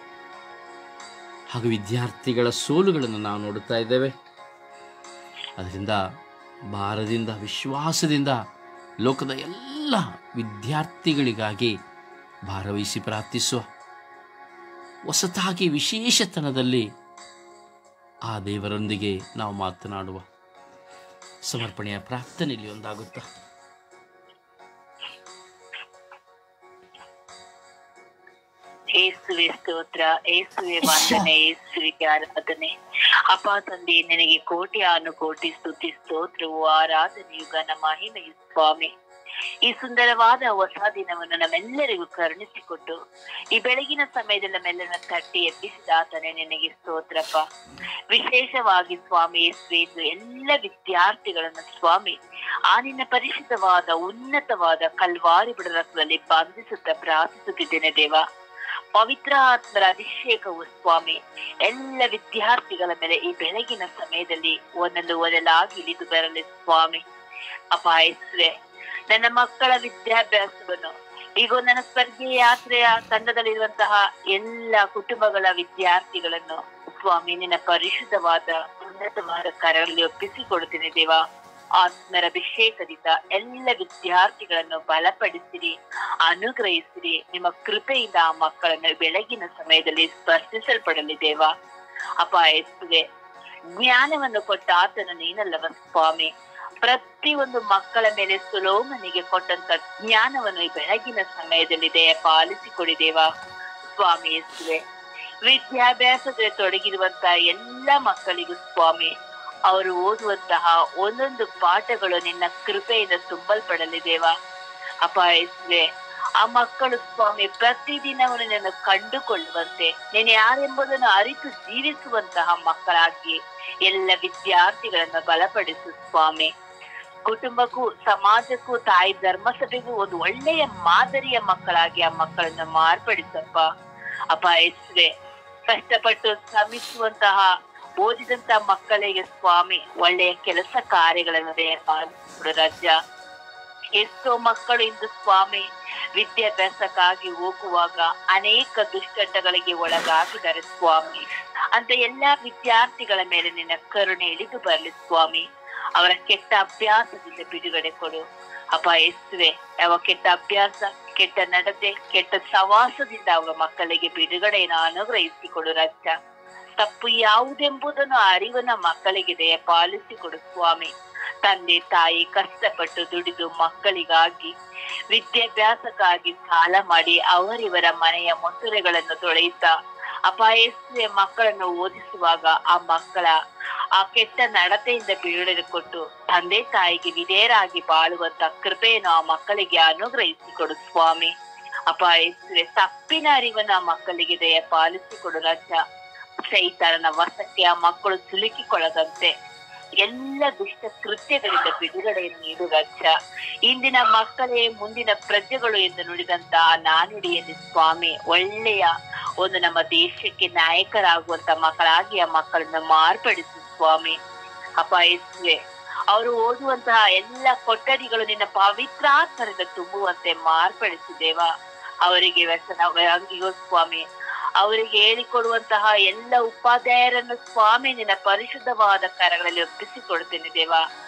ಹಾಗೂ ವಿದ್ಯಾರ್ಥಿಗಳ ಸೋಲುಗಳನ್ನು ನಾವು ನೋಡುತ್ತಾ ಇದ್ದೇವೆ. ಅದರಿಂದ ಭಾರದಿಂದ, ವಿಶ್ವಾಸದಿಂದ ಲೋಕದ ಎಲ್ಲ ವಿದ್ಯಾರ್ಥಿಗಳಿಗಾಗಿ ಭಾರವಹಿಸಿ ಪ್ರಾರ್ಥಿಸುವ. ಹೊಸತಾಗಿ ವಿಶೇಷತನದಲ್ಲಿ ಆ ದೇವರೊಂದಿಗೆ ನಾವು ಮಾತನಾಡುವ. ಸಮರ್ಪಣೆಯ ಪ್ರಾರ್ಥನೆಯಲ್ಲಿ ಒಂದಾಗುತ್ತಾ. ಯೇಸುವೆ ಸ್ತೋತ್ರ, ಯೇಸುವೆ ವಂದನೆ, ಯೇಸುವಿಗೆ ಆರಾಧನೆ. ಅಪ್ಪ ತಂದೆ, ನಿನಗೆ ಕೋಟಿ ಅನುಕೋಟಿ ಸ್ತುತಿ ಸ್ತೋತ್ರವು, ಆರಾಧನೆಯು, ಘನ ಮಹಿಮೆಯು ಸ್ವಾಮಿ. ಈ ಸುಂದರವಾದ ಹೊಸ ದಿನವನ್ನು ನಮ್ಮೆಲ್ಲರಿಗೂ ಕರುಣಿಸಿಕೊಟ್ಟು ಈ ಬೆಳಗಿನ ಸಮಯದಲ್ಲಿ ನಮ್ಮೆಲ್ಲರನ್ನ ತಟ್ಟಿ ಎಬ್ಬಿಸಿದ ಆತನೇ ನಿನಗೆ ಸ್ತೋತ್ರಪ್ಪ. ವಿಶೇಷವಾಗಿ ಸ್ವಾಮಿ ಯೇಸುವೆ, ಎಲ್ಲ ವಿದ್ಯಾರ್ಥಿಗಳನ್ನ ಸ್ವಾಮಿ ಆ ನಿನ್ನ ಪರಿಶುದ್ಧವಾದ ಉನ್ನತವಾದ ಕಲ್ವಾರಿ ಬಿಡ ರಕ್ತದಲ್ಲಿ ಬಂಧಿಸುತ್ತಾ ಪ್ರಾರ್ಥಿಸುತ್ತಿದ್ದೇನೆ ದೇವ. ಪವಿತ್ರ ಆತ್ಮರ ಅಭಿಷೇಕವು ಸ್ವಾಮಿ ಎಲ್ಲ ವಿದ್ಯಾರ್ಥಿಗಳ ಮೇಲೆ ಈ ಬೆಳಗಿನ ಸಮಯದಲ್ಲಿ ಒಂದೊಂದಾಗಿ ಇಳಿದು ಬರಲಿ ಸ್ವಾಮಿ. ಅಪ್ಪ ಯೇಸುವೆ, ನನ್ನ ಮಕ್ಕಳ ವಿದ್ಯಾಭ್ಯಾಸವನ್ನು ಈಗ ನನ್ನ ಸ್ವರ್ಗೀಯ ಯಾತ್ರೆಯ ತಂಡದಲ್ಲಿರುವಂತಹ ಎಲ್ಲ ಕುಟುಂಬಗಳ ವಿದ್ಯಾರ್ಥಿಗಳನ್ನು ಸ್ವಾಮಿ ನಿನ್ನ ಪರಿಶುದ್ಧವಾದ ಉನ್ನತವಾದ ಕರಗಳಲ್ಲಿ ಒಪ್ಪಿಸಿಕೊಡುತ್ತೇನೆ ದೇವ. ಆತ್ಮರ ಅಭಿಷೇಕದಿಂದ ಎಲ್ಲ ವಿದ್ಯಾರ್ಥಿಗಳನ್ನು ಬಲಪಡಿಸಿರಿ, ಅನುಗ್ರಹಿಸಿರಿ. ನಿಮ್ಮ ಕೃಪೆಯಿಂದ ಆ ಮಕ್ಕಳನ್ನು ಬೆಳಗಿನ ಸಮಯದಲ್ಲಿ ಸ್ಪರ್ಶಿಸಲ್ಪಡಲಿ ದೇವ. ಅಪ್ಪ ಯೇಸುವೆ, ಜ್ಞಾನವನ್ನು ಕೊಟ್ಟ ಆತನು ನೀನಲ್ಲವ ಸ್ವಾಮಿ. ಪ್ರತಿಯೊಂದು ಮಕ್ಕಳ ಮೇಲೆ ಸುಲೋಮನಿಗೆ ಕೊಟ್ಟಂತ ಜ್ಞಾನವನ್ನು ಈ ಬೆಳಗಿನ ಸಮಯದಲ್ಲಿ ದಯ ಪಾಲಿಸಿಕೊಡಿ ದೇವ. ಸ್ವಾಮಿ ಯೇಸುವೆ, ವಿದ್ಯಾಭ್ಯಾಸದಲ್ಲಿ ತೊಡಗಿರುವಂತಹ ಎಲ್ಲ ಮಕ್ಕಳಿಗೂ ಸ್ವಾಮಿ ಅವರು ಓದುವಂತಹ ಒಂದೊಂದು ಪಾಠಗಳು ನಿನ್ನ ಕೃಪೆಯಿಂದ ತುಂಬಲ್ಪಡಲಿ ದೇವ. ಅಪ್ಪ ಯೇಸುವೆ, ಆ ಮಕ್ಕಳು ಸ್ವಾಮಿ ಪ್ರತಿದಿನವನ್ನು ನಿನ್ನ ಕಂಡುಕೊಳ್ಳುವಂತೆ, ನೀನು ಯಾರೆಂಬುದನ್ನು ಅರಿತು ಜೀವಿಸುವಂತಹ ಮಕ್ಕಳಾಗಿ ಎಲ್ಲ ವಿದ್ಯಾರ್ಥಿಗಳನ್ನ ಬಲಪಡಿಸು ಸ್ವಾಮಿ. ಕುಟುಂಬಕ್ಕೂ ಸಮಾಜಕ್ಕೂ ತಾಯಿ ಧರ್ಮಸಭೆಗೂ ಒಂದು ಒಳ್ಳೆಯ ಮಾದರಿಯ ಮಕ್ಕಳಾಗಿ ಆ ಮಕ್ಕಳನ್ನ ಮಾರ್ಪಡಿಸಪ್ಪ. ಅಪ್ಪ ಯೇಸುವೆ, ಕಷ್ಟಪಟ್ಟು ಶ್ರಮಿಸುವಂತಹ ಓದಿದಂತ ಮಕ್ಕಳಿಗೆ ಸ್ವಾಮಿ ಒಳ್ಳೆಯ ಕೆಲಸ ಕಾರ್ಯಗಳನ್ನು ಪಾಲಿಸಿಕೊಡು ರಾಜ್ಯ. ಎಷ್ಟೋ ಮಕ್ಕಳು ಇಂದು ಸ್ವಾಮಿ ವಿದ್ಯಾಭ್ಯಾಸಕ್ಕಾಗಿ ಹೋಗುವಾಗ ಅನೇಕ ದುಶ್ಚಟಗಳಿಗೆ ಒಳಗಾಗಿದ್ದಾರೆ ಸ್ವಾಮಿ. ಅಂತ ಎಲ್ಲಾ ವಿದ್ಯಾರ್ಥಿಗಳ ಮೇಲೆ ನಿನ್ನ ಕರುಣೆ ಇಳಿದು ಬರಲಿ ಸ್ವಾಮಿ. ಅವರ ಕೆಟ್ಟ ಅಭ್ಯಾಸದಿಂದ ಬಿಡುಗಡೆ ಕೊಡು ಅಪ್ಪ ಯೇಸುವೆ. ಯಾವ ಕೆಟ್ಟ ಅಭ್ಯಾಸ, ಕೆಟ್ಟ ನಡತೆ, ಕೆಟ್ಟ ಸವಾಸದಿಂದ ಅವರ ಮಕ್ಕಳಿಗೆ ಬಿಡುಗಡೆಯನ್ನು ಅನುಗ್ರಹಿಸಿಕೊಡು ರಾಜ್ಯ. ತಪ್ಪು ಯಾವುದೆಂಬುದನ್ನು ಅರಿವನ್ನ ಮಕ್ಕಳಿಗೆ ದಯ ಪಾಲಿಸಿಕೊಡು ಸ್ವಾಮಿ. ತಂದೆ ತಾಯಿ ಕಷ್ಟಪಟ್ಟು ದುಡಿದು ಮಕ್ಕಳಿಗಾಗಿ ವಿದ್ಯಾಭ್ಯಾಸಕ್ಕಾಗಿ ಸಾಲ ಮಾಡಿ ಅವರಿವರ ಮನೆಯ ಮೊಸರೆಗಳನ್ನು ತೊಳೆಯುತ್ತಾ ಅಪ್ಪ ಯೇಸುವೆ ಮಕ್ಕಳನ್ನು ಓದಿಸುವಾಗ ಆ ಮಕ್ಕಳ ಆ ಕೆಟ್ಟ ನಡತೆಯಿಂದ ಬಿಡುಗಡೆ ಕೊಟ್ಟು ತಂದೆ ತಾಯಿಗೆ ವಿಧೇಯರಾಗಿ ಬಾಳುವಂತ ಕೃಪೆಯನ್ನು ಆ ಮಕ್ಕಳಿಗೆ ಅನುಗ್ರಹಿಸಿಕೊಡು ಸ್ವಾಮಿ. ಅಪ್ಪ ಯೇಸುವೆ, ತಪ್ಪಿನ ಅರಿವನ್ನ ಆ ಮಕ್ಕಳಿಗೆ ದಯ ಪಾಲಿಸಿಕೊಡು ರಾಜ. ಸೈತಾನನ ವಸಕ್ಕೆ ಆ ಮಕ್ಕಳು ಸಿಲುಕಿಕೊಳ್ಳದಂತೆ ಎಲ್ಲ ದುಷ್ಟ ಕೃತ್ಯಗಳಿಂದ ಬಿಡುಗಡೆಯನ್ನು ನೀಡು ರಾಜ. ಇಂದಿನ ಮಕ್ಕಳೇ ಮುಂದಿನ ಪ್ರಜೆಗಳು ಎಂದು ನುಡಿದಂತ ನಾನುಡಿಯಲ್ಲಿ ಸ್ವಾಮಿ ಒಳ್ಳೆಯ ಒಂದು ನಮ್ಮ ದೇಶಕ್ಕೆ ನಾಯಕರಾಗುವಂತ ಮಕ್ಕಳಾಗಿ ಆ ಮಕ್ಕಳನ್ನ ಮಾರ್ಪಡಿಸು ಸ್ವಾಮಿ. ಅಪ್ಪ ಯೇಸುವೆ, ಅವರು ಓದುವಂತಹ ಎಲ್ಲ ಕೊಠಡಿಗಳು ನಿನ್ನ ಪವಿತ್ರಾತ್ಮರಿಂದ ತುಂಬುವಂತೆ ಮಾರ್ಪಡಿಸಿದೇವ. ಅವರಿಗೆ ವ್ಯಸನವಾಗಿಯೋ ಸ್ವಾಮಿ ಅವರಿಗೆ ಹೇಳಿಕೊಡುವಂತಹ ಎಲ್ಲ ಉಪಾಧ್ಯಾಯರನ್ನು ಸ್ವಾಮಿ ನಿನ್ನ ಪರಿಶುದ್ಧವಾದ ಕರಗಳಲ್ಲಿ ಒಪ್ಪಿಸಿಕೊಡ್ತೇನೆ ದೇವ.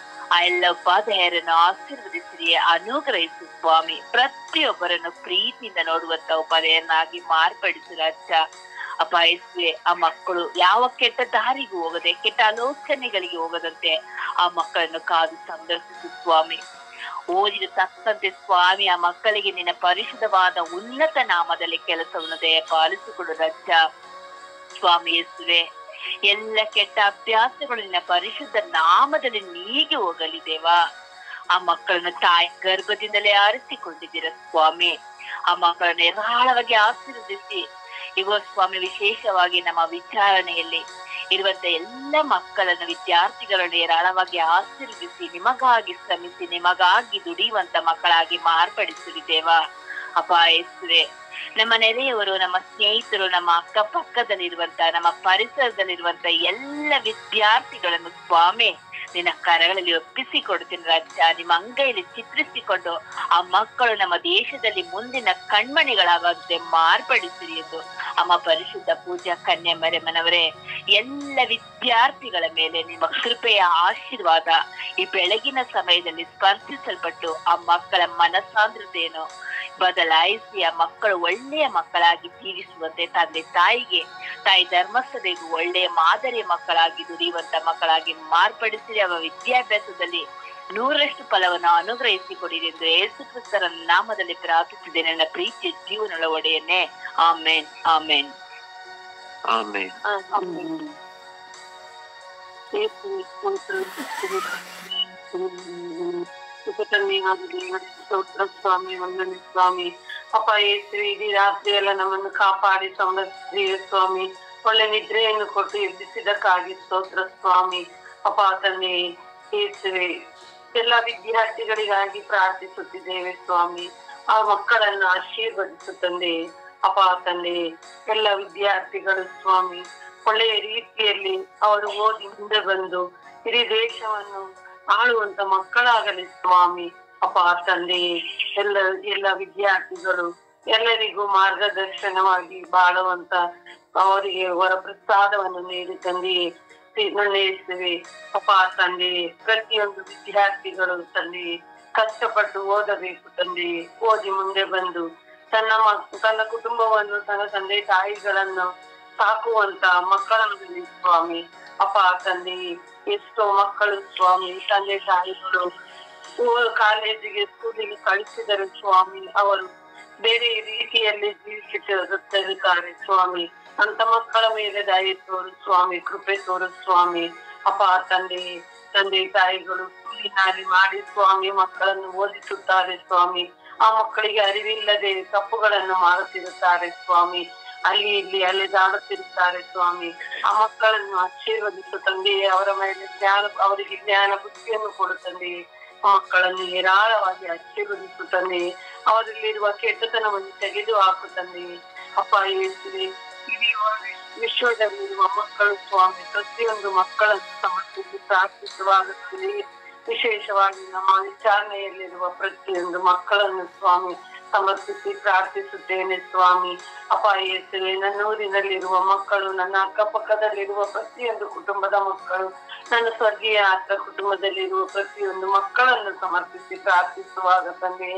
ಆ ಎಲ್ಲ ಉಪಾಧ್ಯಾಯರನ್ನು ಆಶೀರ್ವದಿಸಿ ಅನುಗ್ರಹಿಸು ಸ್ವಾಮಿ. ಪ್ರತಿಯೊಬ್ಬರನ್ನು ಪ್ರೀತಿಯಿಂದ ನೋಡುವಂತ ಉಪಾಧ್ಯಾಯರನ್ನಾಗಿ ಮಾರ್ಪಡಿಸು ರಾಜ. ಅಪ್ಪ ಯೇಸುವೆ, ಆ ಮಕ್ಕಳು ಯಾವ ಕೆಟ್ಟ ದಾರಿಗೂ ಹೋಗದೆ, ಕೆಟ್ಟ ಆಲೋಚನೆಗಳಿಗೆ ಹೋಗದಂತೆ ಆ ಮಕ್ಕಳನ್ನು ಕಾದು ಸಂರಕ್ಷಿಸು ಸ್ವಾಮಿ. ಓದಿದ ತಕ್ಕಂತೆ ಸ್ವಾಮಿ ಆ ಮಕ್ಕಳಿಗೆ ನಿನ್ನ ಪರಿಶುದ್ಧವಾದ ಉನ್ನತ ನಾಮದಲ್ಲಿ ಕೆಲಸವನ್ನು ದಯಪಾಲಿಸಿಕೊಡು ರಾಜ. ಸ್ವಾಮಿ ಯೇಸುವೆ, ಎಲ್ಲ ಕೆಟ್ಟ ಅಭ್ಯಾಸಗಳು ನಿನ್ನ ಪರಿಶುದ್ಧ ನಾಮದಲ್ಲಿ ನೀಗಿ ಹೋಗಲಿ ದೇವಾ. ಆ ಮಕ್ಕಳನ್ನು ತಾಯಿ ಗರ್ಭದಿಂದಲೇ ಆರಿಸಿಕೊಂಡಿದ್ದೀರ ಸ್ವಾಮಿ. ಆ ಮಕ್ಕಳನ್ನು ಹೇರಳವಾಗಿ ಆಶೀರ್ವದಿಸಿ ಇವ ಸ್ವಾಮಿ, ವಿಶೇಷವಾಗಿ ನಮ್ಮ ವಿಚಾರಣೆಯಲ್ಲಿ ಇರುವಂತ ಎಲ್ಲ ಮಕ್ಕಳನ್ನು, ವಿದ್ಯಾರ್ಥಿಗಳನ್ನು ಹೇರಳವಾಗಿ ಆಶೀರ್ವದಿಸಿ ನಿಮಗಾಗಿ ಶ್ರಮಿಸಿ ನಿಮಗಾಗಿ ದುಡಿಯುವಂತ ಮಕ್ಕಳಾಗಿ ಮಾರ್ಪಡಿಸಿರಿ ದೇವಾ. ಅಪ್ಪ ಯೇಸುವೆ, ನಮ್ಮ ನೆರೆಯವರು, ನಮ್ಮ ಸ್ನೇಹಿತರು, ನಮ್ಮ ಅಕ್ಕಪಕ್ಕದಲ್ಲಿರುವಂತ, ನಮ್ಮ ಪರಿಸರದಲ್ಲಿರುವಂತ ಎಲ್ಲ ವಿದ್ಯಾರ್ಥಿಗಳನ್ನು ಸ್ವಾಮಿ ನಿನ್ನ ಕರಗಳಲ್ಲಿ ಒಪ್ಪಿಸಿಕೊಡ್ತೀನಿ ರಾಜ. ನಿಮ್ಮ ಅಂಗೈಯಲ್ಲಿ ಚಿತ್ರಿಸಿಕೊಂಡು ಆ ಮಕ್ಕಳು ನಮ್ಮ ದೇಶದಲ್ಲಿ ಮುಂದಿನ ಕಣ್ಮಣಿಗಳಾಗದೆ ಮಾರ್ಪಡಿಸಿರಿ ಎಂದು ಅಮ್ಮ ಪರಿಶುದ್ಧ ಪೂಜಾ ಕನ್ಯಾ ಮರಿಯಮ್ಮನವರೇ, ಎಲ್ಲ ವಿದ್ಯಾರ್ಥಿಗಳ ಮೇಲೆ ನಿಮ್ಮ ಕೃಪೆಯ ಆಶೀರ್ವಾದ ಈ ಬೆಳಗಿನ ಸಮಯದಲ್ಲಿ ಸ್ಪರ್ಶಿಸಲ್ಪಟ್ಟು ಆ ಮಕ್ಕಳ ಮನಸಾಂದ್ರತೆಯನ್ನು ಬದಲಾಯಿಸಿ ಆ ಮಕ್ಕಳು ಒಳ್ಳೆಯ ಮಕ್ಕಳಾಗಿ ಜೀವಿಸುವಂತೆ ತಂದೆ ತಾಯಿ ಧರ್ಮಸ್ಥರಿಗೂ ಒಳ್ಳೆಯ ಮಾದರಿಯ ಮಕ್ಕಳಾಗಿ ದುಡಿಯುವಂತ ಮಕ್ಕಳಾಗಿ ಮಾರ್ಪಡಿಸಿ ಅವರ ವಿದ್ಯಾಭ್ಯಾಸದಲ್ಲಿ 100% ಫಲವನ್ನು ಅನುಗ್ರಹಿಸಿ ಕೊಡಿರಿ ಎಂದು ಯೇಸು ಕ್ರಿಸ್ತರ ನಾಮದಲ್ಲಿ ಪ್ರಾರ್ಥಿಸಿದೆ ನನ್ನ ಪ್ರೀತಿಯ ಜೀವನದ ಒಡೆಯನ್ನೇ. ಆಮೇನ್ ಆಮೇನ್ ಆಮೇನ್. ಸ್ವಾಮಿ, ವಂದನೆ ಸ್ವಾಮಿ. ಅಪ್ಪ ಯೇಸುವೆ, ಇಡೀ ರಾತ್ರಿ ಎಲ್ಲ ನಮ್ಮನ್ನು ಕಾಪಾಡಿ ಸಂರಕ್ಷಿಸಿದ ಸ್ವಾಮಿ. ಒಳ್ಳೆ ನಿದ್ರೆಯನ್ನು ಕೊಟ್ಟು ಎಬ್ಬಿಸಿದಕ್ಕಾಗಿ ಸ್ತೋತ್ರ ಸ್ವಾಮಿ. ಅಪ್ಪ ತಂದೆ ಯೇಸುವೆ, ಎಲ್ಲ ವಿದ್ಯಾರ್ಥಿಗಳಿಗಾಗಿ ಪ್ರಾರ್ಥಿಸುತ್ತಿದ್ದೇವೆ ಸ್ವಾಮಿ. ಆ ಮಕ್ಕಳನ್ನು ಆಶೀರ್ವದಿಸು ತಂದೆ. ಅಪ್ಪ ತಂದೆ, ಎಲ್ಲ ವಿದ್ಯಾರ್ಥಿಗಳು ಸ್ವಾಮಿ ಒಳ್ಳೆಯ ರೀತಿಯಲ್ಲಿ ಅವರು ಓದಿ ಮುಂದೆ ಬಂದು ಇಡೀ ದೇಶವನ್ನು ಆಳುವಂತ ಮಕ್ಕಳಾಗಲಿ ಸ್ವಾಮಿ. ಅಪ್ಪ ತಂದೆ, ಎಲ್ಲ ವಿದ್ಯಾರ್ಥಿಗಳು ಎಲ್ಲರಿಗೂ ಮಾರ್ಗದರ್ಶನವಾಗಿ ಬಾಳುವಂತ ಅವರಿಗೆ ವರಪ್ರಸಾದವನ್ನು ನೀಡಿ ತಂದೆಯೇ ನಿರ್ಣಯಿಸುವೆ. ಅಪ್ಪ ತಂದೆ, ಪ್ರತಿಯೊಂದು ವಿದ್ಯಾರ್ಥಿಗಳು ತಂದೆ ಕಷ್ಟಪಟ್ಟು ಓದಬೇಕು ತಂದೆ. ಓದಿ ಮುಂದೆ ಬಂದು ತನ್ನ ಕುಟುಂಬವನ್ನು, ತನ್ನ ತಂದೆ ತಾಯಿಗಳನ್ನು ಸಾಕುವಂತ ಮಕ್ಕಳಾಗಲಿ ಸ್ವಾಮಿ. ಅಪ್ಪ ತಂದೆ, ಎಷ್ಟೋ ಮಕ್ಕಳು ಸ್ವಾಮಿ ತಂದೆ ತಾಯಿಗಳು ಕಾಲೇಜಿಗೆ ಸ್ಕೂಲಿಗೆ ಕಳಿಸಿದರು ಸ್ವಾಮಿ, ಅವರು ಬೇರೆ ರೀತಿಯಲ್ಲಿ ಜೀವಿಸುತ್ತಿರುತ್ತಾರೆ ಸ್ವಾಮಿ. ಅಂತ ಮಕ್ಕಳ ಮೇಲೆ ದಯೆ ತೋರು ಸ್ವಾಮಿ, ಕೃಪೆ ತೋರು ಸ್ವಾಮಿ. ಅಪ್ಪ ತಂದೆ ತಾಯಿಗಳು ಕೂಲಿನಾಲಿ ಮಾಡಿ ಸ್ವಾಮಿ ಮಕ್ಕಳನ್ನು ಓದಿಸುತ್ತಾರೆ ಸ್ವಾಮಿ. ಆ ಮಕ್ಕಳಿಗೆ ಅರಿವಿಲ್ಲದೆ ತಪ್ಪುಗಳನ್ನು ಮಾಡುತ್ತಿರುತ್ತಾರೆ ಸ್ವಾಮಿ. ಅಲ್ಲಿ ಇಲ್ಲಿ ಅಲೆದಾಡುತ್ತಿರುತ್ತಾರೆ ಸ್ವಾಮಿ. ಆ ಮಕ್ಕಳನ್ನು ಆಶೀರ್ವದಿಸು ತಂದೆಯೇ. ಅವರ ಮೇಲೆ ಅವರಿಗೆ ಜ್ಞಾನ ಬುದ್ಧಿಯನ್ನು ಕೊಡು ತಂದೆಯೇ. ಮಕ್ಕಳನ್ನು ಹೇರಾಳವಾಗಿ ಆಶೀರ್ವದಿಸು ತಂದೆಯೇ. ಅವರಲ್ಲಿರುವ ಕೆಟ್ಟತನವನ್ನು ತೆಗೆದು ಹಾಕು ತಂದೆಯೇ. ಅಪ್ಪ ಯೇಸುವೆ, ಇಡೀ ವಿಶ್ವದಲ್ಲಿರುವ ಮಕ್ಕಳು ಸ್ವಾಮಿ ಪ್ರತಿಯೊಂದು ಮಕ್ಕಳನ್ನು ಸಮರ್ಪಿಸಿ ಪ್ರಾರ್ಥಿಸುವಾಗ ವಿಶೇಷವಾಗಿ ನಮ್ಮ ವಿಚಾರಣೆಯಲ್ಲಿರುವ ಪ್ರತಿಯೊಂದು ಮಕ್ಕಳನ್ನು ಸ್ವಾಮಿ ಸಮರ್ಪಿಸಿ ಪ್ರಾರ್ಥಿಸುತ್ತೇನೆ ಸ್ವಾಮಿ. ಅಪ್ಪ ಯೇಸುವೆ, ನನ್ನ ಊರಿನಲ್ಲಿರುವ ಮಕ್ಕಳು, ನನ್ನ ಅಕ್ಕಪಕ್ಕದಲ್ಲಿರುವ ಪ್ರತಿಯೊಂದು ಕುಟುಂಬದ ಮಕ್ಕಳು, ನನ್ನ ಸ್ವರ್ಗೀಯ ಅಕ್ಕ ಕುಟುಂಬದಲ್ಲಿರುವ ಪ್ರತಿಯೊಂದು ಮಕ್ಕಳನ್ನು ಸಮರ್ಪಿಸಿ ಪ್ರಾರ್ಥಿಸುವಾಗ ತಂದೆ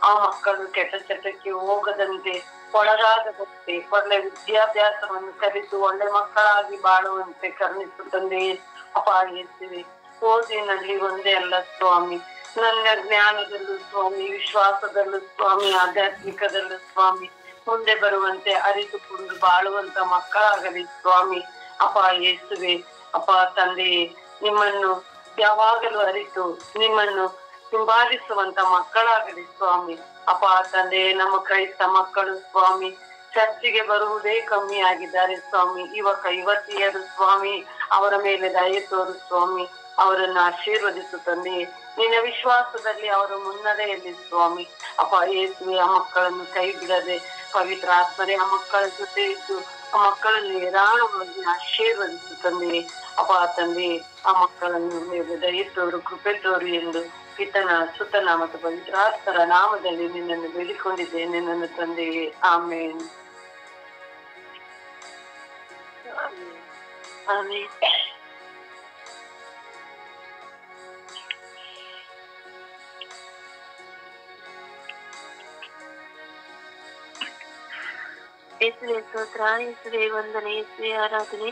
ಆ ಮಕ್ಕಳು ಕೆಟ್ಟ ಚಟಕ್ಕೆ ಹೋಗದಂತೆ, ಒಳಗಾಗದಂತೆ, ಒಳ್ಳೆ ವಿದ್ಯಾಭ್ಯಾಸವನ್ನು ಕಲಿತು ಒಳ್ಳೆ ಮಕ್ಕಳಾಗಿ ಬಾಳುವಂತೆ ಕರುಣಿಸು ತಂದೆಯೇ. ಅಪ್ಪ ಯೇಸುವೆ, ಓದಿನಲ್ಲಿ ಒಂದೇ ಅಲ್ಲ ಸ್ವಾಮಿ, ನನ್ನ ಜ್ಞಾನದಲ್ಲೂ ಸ್ವಾಮಿ, ವಿಶ್ವಾಸದಲ್ಲೂ ಸ್ವಾಮಿ, ಆಧ್ಯಾತ್ಮಿಕದಲ್ಲೂ ಸ್ವಾಮಿ ಮುಂದೆ ಬರುವಂತೆ ಅರಿತುಕೊಂಡು ಬಾಳುವಂತ ಮಕ್ಕಳಾಗಲಿ ಸ್ವಾಮಿ. ಅಪ್ಪ ಯೇಸುವೆ, ಅಪ್ಪ ತಂದೆಯೇ, ನಿಮ್ಮನ್ನು ಯಾವಾಗಲೂ ಅರಿತು ನಿಮ್ಮನ್ನು ಹಿಂಬಾಲಿಸುವಂತ ಮಕ್ಕಳಾಗಲಿ ಸ್ವಾಮಿ. ಅಪ್ಪ ತಂದೆ, ನಮ್ಮ ಕ್ರೈಸ್ತ ಮಕ್ಕಳು ಸ್ವಾಮಿ ಚರ್ಚಿಗೆ ಬರುವುದೇ ಕಮ್ಮಿ ಆಗಿದ್ದಾರೆ ಸ್ವಾಮಿ. ಯುವತಿಯರು ಸ್ವಾಮಿ, ಅವರ ಮೇಲೆ ದಯೆ ತೋರು ಸ್ವಾಮಿ. ಅವರನ್ನು ಆಶೀರ್ವದಿಸು ತಂದೆಯೇ. ನಿನ್ನ ವಿಶ್ವಾಸದಲ್ಲಿ ಅವರು ಮುನ್ನಡೆಯಲ್ಲಿ ಸ್ವಾಮಿ. ಅಪ್ಪ ಯೇಸುವೆ, ಆ ಮಕ್ಕಳನ್ನು ಕೈ ಬಿಡದೆ ಪವಿತ್ರ ಆತ್ಮರೇ ಆ ಮಕ್ಕಳ ಜೊತೆ ಇದ್ದು ಆ ಮಕ್ಕಳನ್ನು ಹೇರಾಳವಾಗಿ ಆಶೀರ್ವದಿಸು ತಂದೆಯೇ. ಅಪ್ಪ ತಂದೆಯೇ, ಆ ಮಕ್ಕಳನ್ನು ಮೇಲೆ ದಯೆ ತೋರು, ಕೃಪೆ ತೋರು ಎಂದು ಪಿತನ ಸುತನ ಮತ್ತು ಪವಿತ್ರಾತ್ಮರ ನಾಮದಲ್ಲಿ ನಿನ್ನನ್ನು ಬೇಡಿಕೊಂಡಿದ್ದೇನೆ ನನ್ನ ತಂದೆಯೇ. ಆಮೇನ್. ಆಮೆನ್. ಯೇಸುವೆ ಸ್ತೋತ್ರ, ಯೇಸುವೆ ವಂದನೆ, ಯೇಸುವೆ ಆರಾಧನೆ.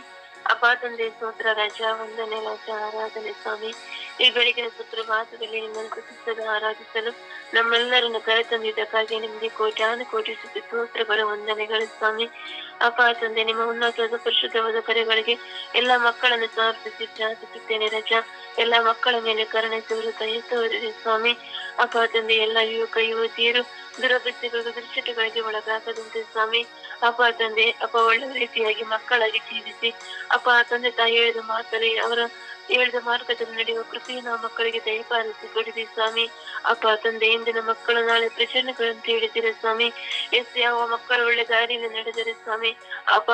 ಅಪ್ಪ ತಂದೆ ಸ್ತೋತ್ರ, ರಜಾ ವಂದನೆ, ರಜಾ ಆರಾಧನೆ ಸ್ವಾಮಿ. ಈ ಬೆಳಗಿನ ಸುಪ್ರಭಾತದಲ್ಲಿ ನಿಮ್ಮನ್ನು ಸ್ತುತಿಸಲು ಆರಾಧಿಸಲು ನಮ್ಮೆಲ್ಲರನ್ನು ಕರೆತಂದಿದ್ದಕ್ಕಾಗಿ ನಿಮಗೆ ಕೋಟ್ಯಾನು ಕೋಟಿ ಸ್ತೋತ್ರಗಳು, ವಂದನೆಗಳು ಸ್ವಾಮಿ. ಅಪ್ಪ ತಂದೆ, ನಿಮ್ಮ ಉನ್ನತವಾದ ಪರಿಶುದ್ಧವಾದ ಕರೆಗಳಿಗೆ ಎಲ್ಲ ಮಕ್ಕಳನ್ನು ಸಮರ್ಪಿಸಿ ಪ್ರಾರ್ಥಿಸುತ್ತೇನೆ ರಜಾ. ಎಲ್ಲ ಮಕ್ಕಳ ಮೇಲೆ ಕರುಣೆ ತೋರಿರಿ ಸ್ವಾಮಿ. ಅಪ್ಪ ತಂದೆ, ಎಲ್ಲ ಯುವಕ ಯುವತಿಯರು ದುರಭ್ಯಸಗಳಿಗೆ ದುಶ್ಚಟಗಳಿಗೆ ಒಳಗಾಗದಂತೆ ಸ್ವಾಮಿ. ಅಪ್ಪ ತಂದೆ, ಒಳ್ಳೆ ರೀತಿಯಾಗಿ ಮಕ್ಕಳಾಗಿ ಜೀವಿಸಿ ಅಪ್ಪ ತಂದೆ ತಾಯಿ ಹೇಳಿದ ಮಾರ್ಗದಲ್ಲಿ ನಡೆಯುವ ಕೃಪೆಯನ್ನು ಮಕ್ಕಳಿಗೆ ದಯಪಾಲಿಸಿ ಕೊಡಿರಿ ಸ್ವಾಮಿ. ಅಪ್ಪ ತಂದೆ, ಇಂದಿನ ಮಕ್ಕಳು ನಾಳೆ ಪ್ರಚರಣೆಗಳಂತ ಹೇಳಿದಿರ ಸ್ವಾಮಿ. ಯಾವ ಮಕ್ಕಳು ಒಳ್ಳೆ ದಾರಿಯಲ್ಲಿ ನಡೆದರೆ ಸ್ವಾಮಿ ಅಪ್ಪ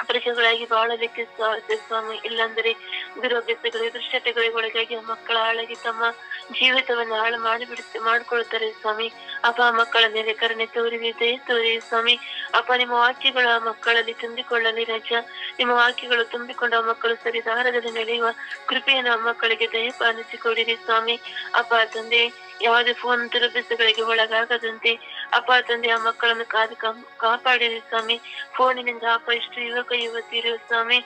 ಪ್ರಜೆಗಳಾಗಿ ಬಾಳಲಿಕ್ಕೆ ಸಾಧ್ಯ ಸ್ವಾಮಿ. ಇಲ್ಲಾಂದರೆ ದುರಭ್ಯಾಸಗಳಿಗೆ ದುಶ್ಚಟಗಳಿಗೆ ಒಳಗಾಗಿ ಮಕ್ಕಳ ಹಾಳಾಗಿ ತಮ್ಮ ಜೀವಿತವನ್ನು ಹಾಳು ಮಾಡಿಕೊಳ್ತಾರೆ ಸ್ವಾಮಿ. ಅಪ್ಪ ಮಕ್ಕಳ ಮೇಲೆ ಕರುಣೆ ತೋರಿರಿ, ದಯ ತೋರಿರಿ ಸ್ವಾಮಿ. ಅಪ್ಪ ನಿಮ್ಮ ವಾಕ್ಯಗಳು ಆ ಮಕ್ಕಳಲ್ಲಿ ತುಂಬಿಕೊಳ್ಳಲಿ ರಜಾ. ನಿಮ್ಮ ವಾಕ್ಯಗಳು ತುಂಬಿಕೊಂಡ ಮಕ್ಕಳು ಸರಿದಾರದಲ್ಲಿ ನಡೆಯುವ ಕೃಪೆಯನ್ನು ಮಕ್ಕಳಿಗೆ ದಯಪಾಲಿಸಿಕೊಡಿರಿ ಸ್ವಾಮಿ. ಅಪ್ಪ ತಂದೆ, ಯಾವುದೇ ಫೋನ್ ದುರಭ್ಯಾಸಗಳಿಗೆ ಒಳಗಾಗದಂತೆ ಅಪ್ಪ ತಂದೆ ಆ ಮಕ್ಕಳನ್ನು ಕಾಪಾಡಿರಿ ಸ್ವಾಮಿ. ಫೋನಿನಿಂದ ಅಪ್ಪ ಇಷ್ಟು ಯುವಕ ಯುವತಿಯರು ಸ್ವಾಮಿ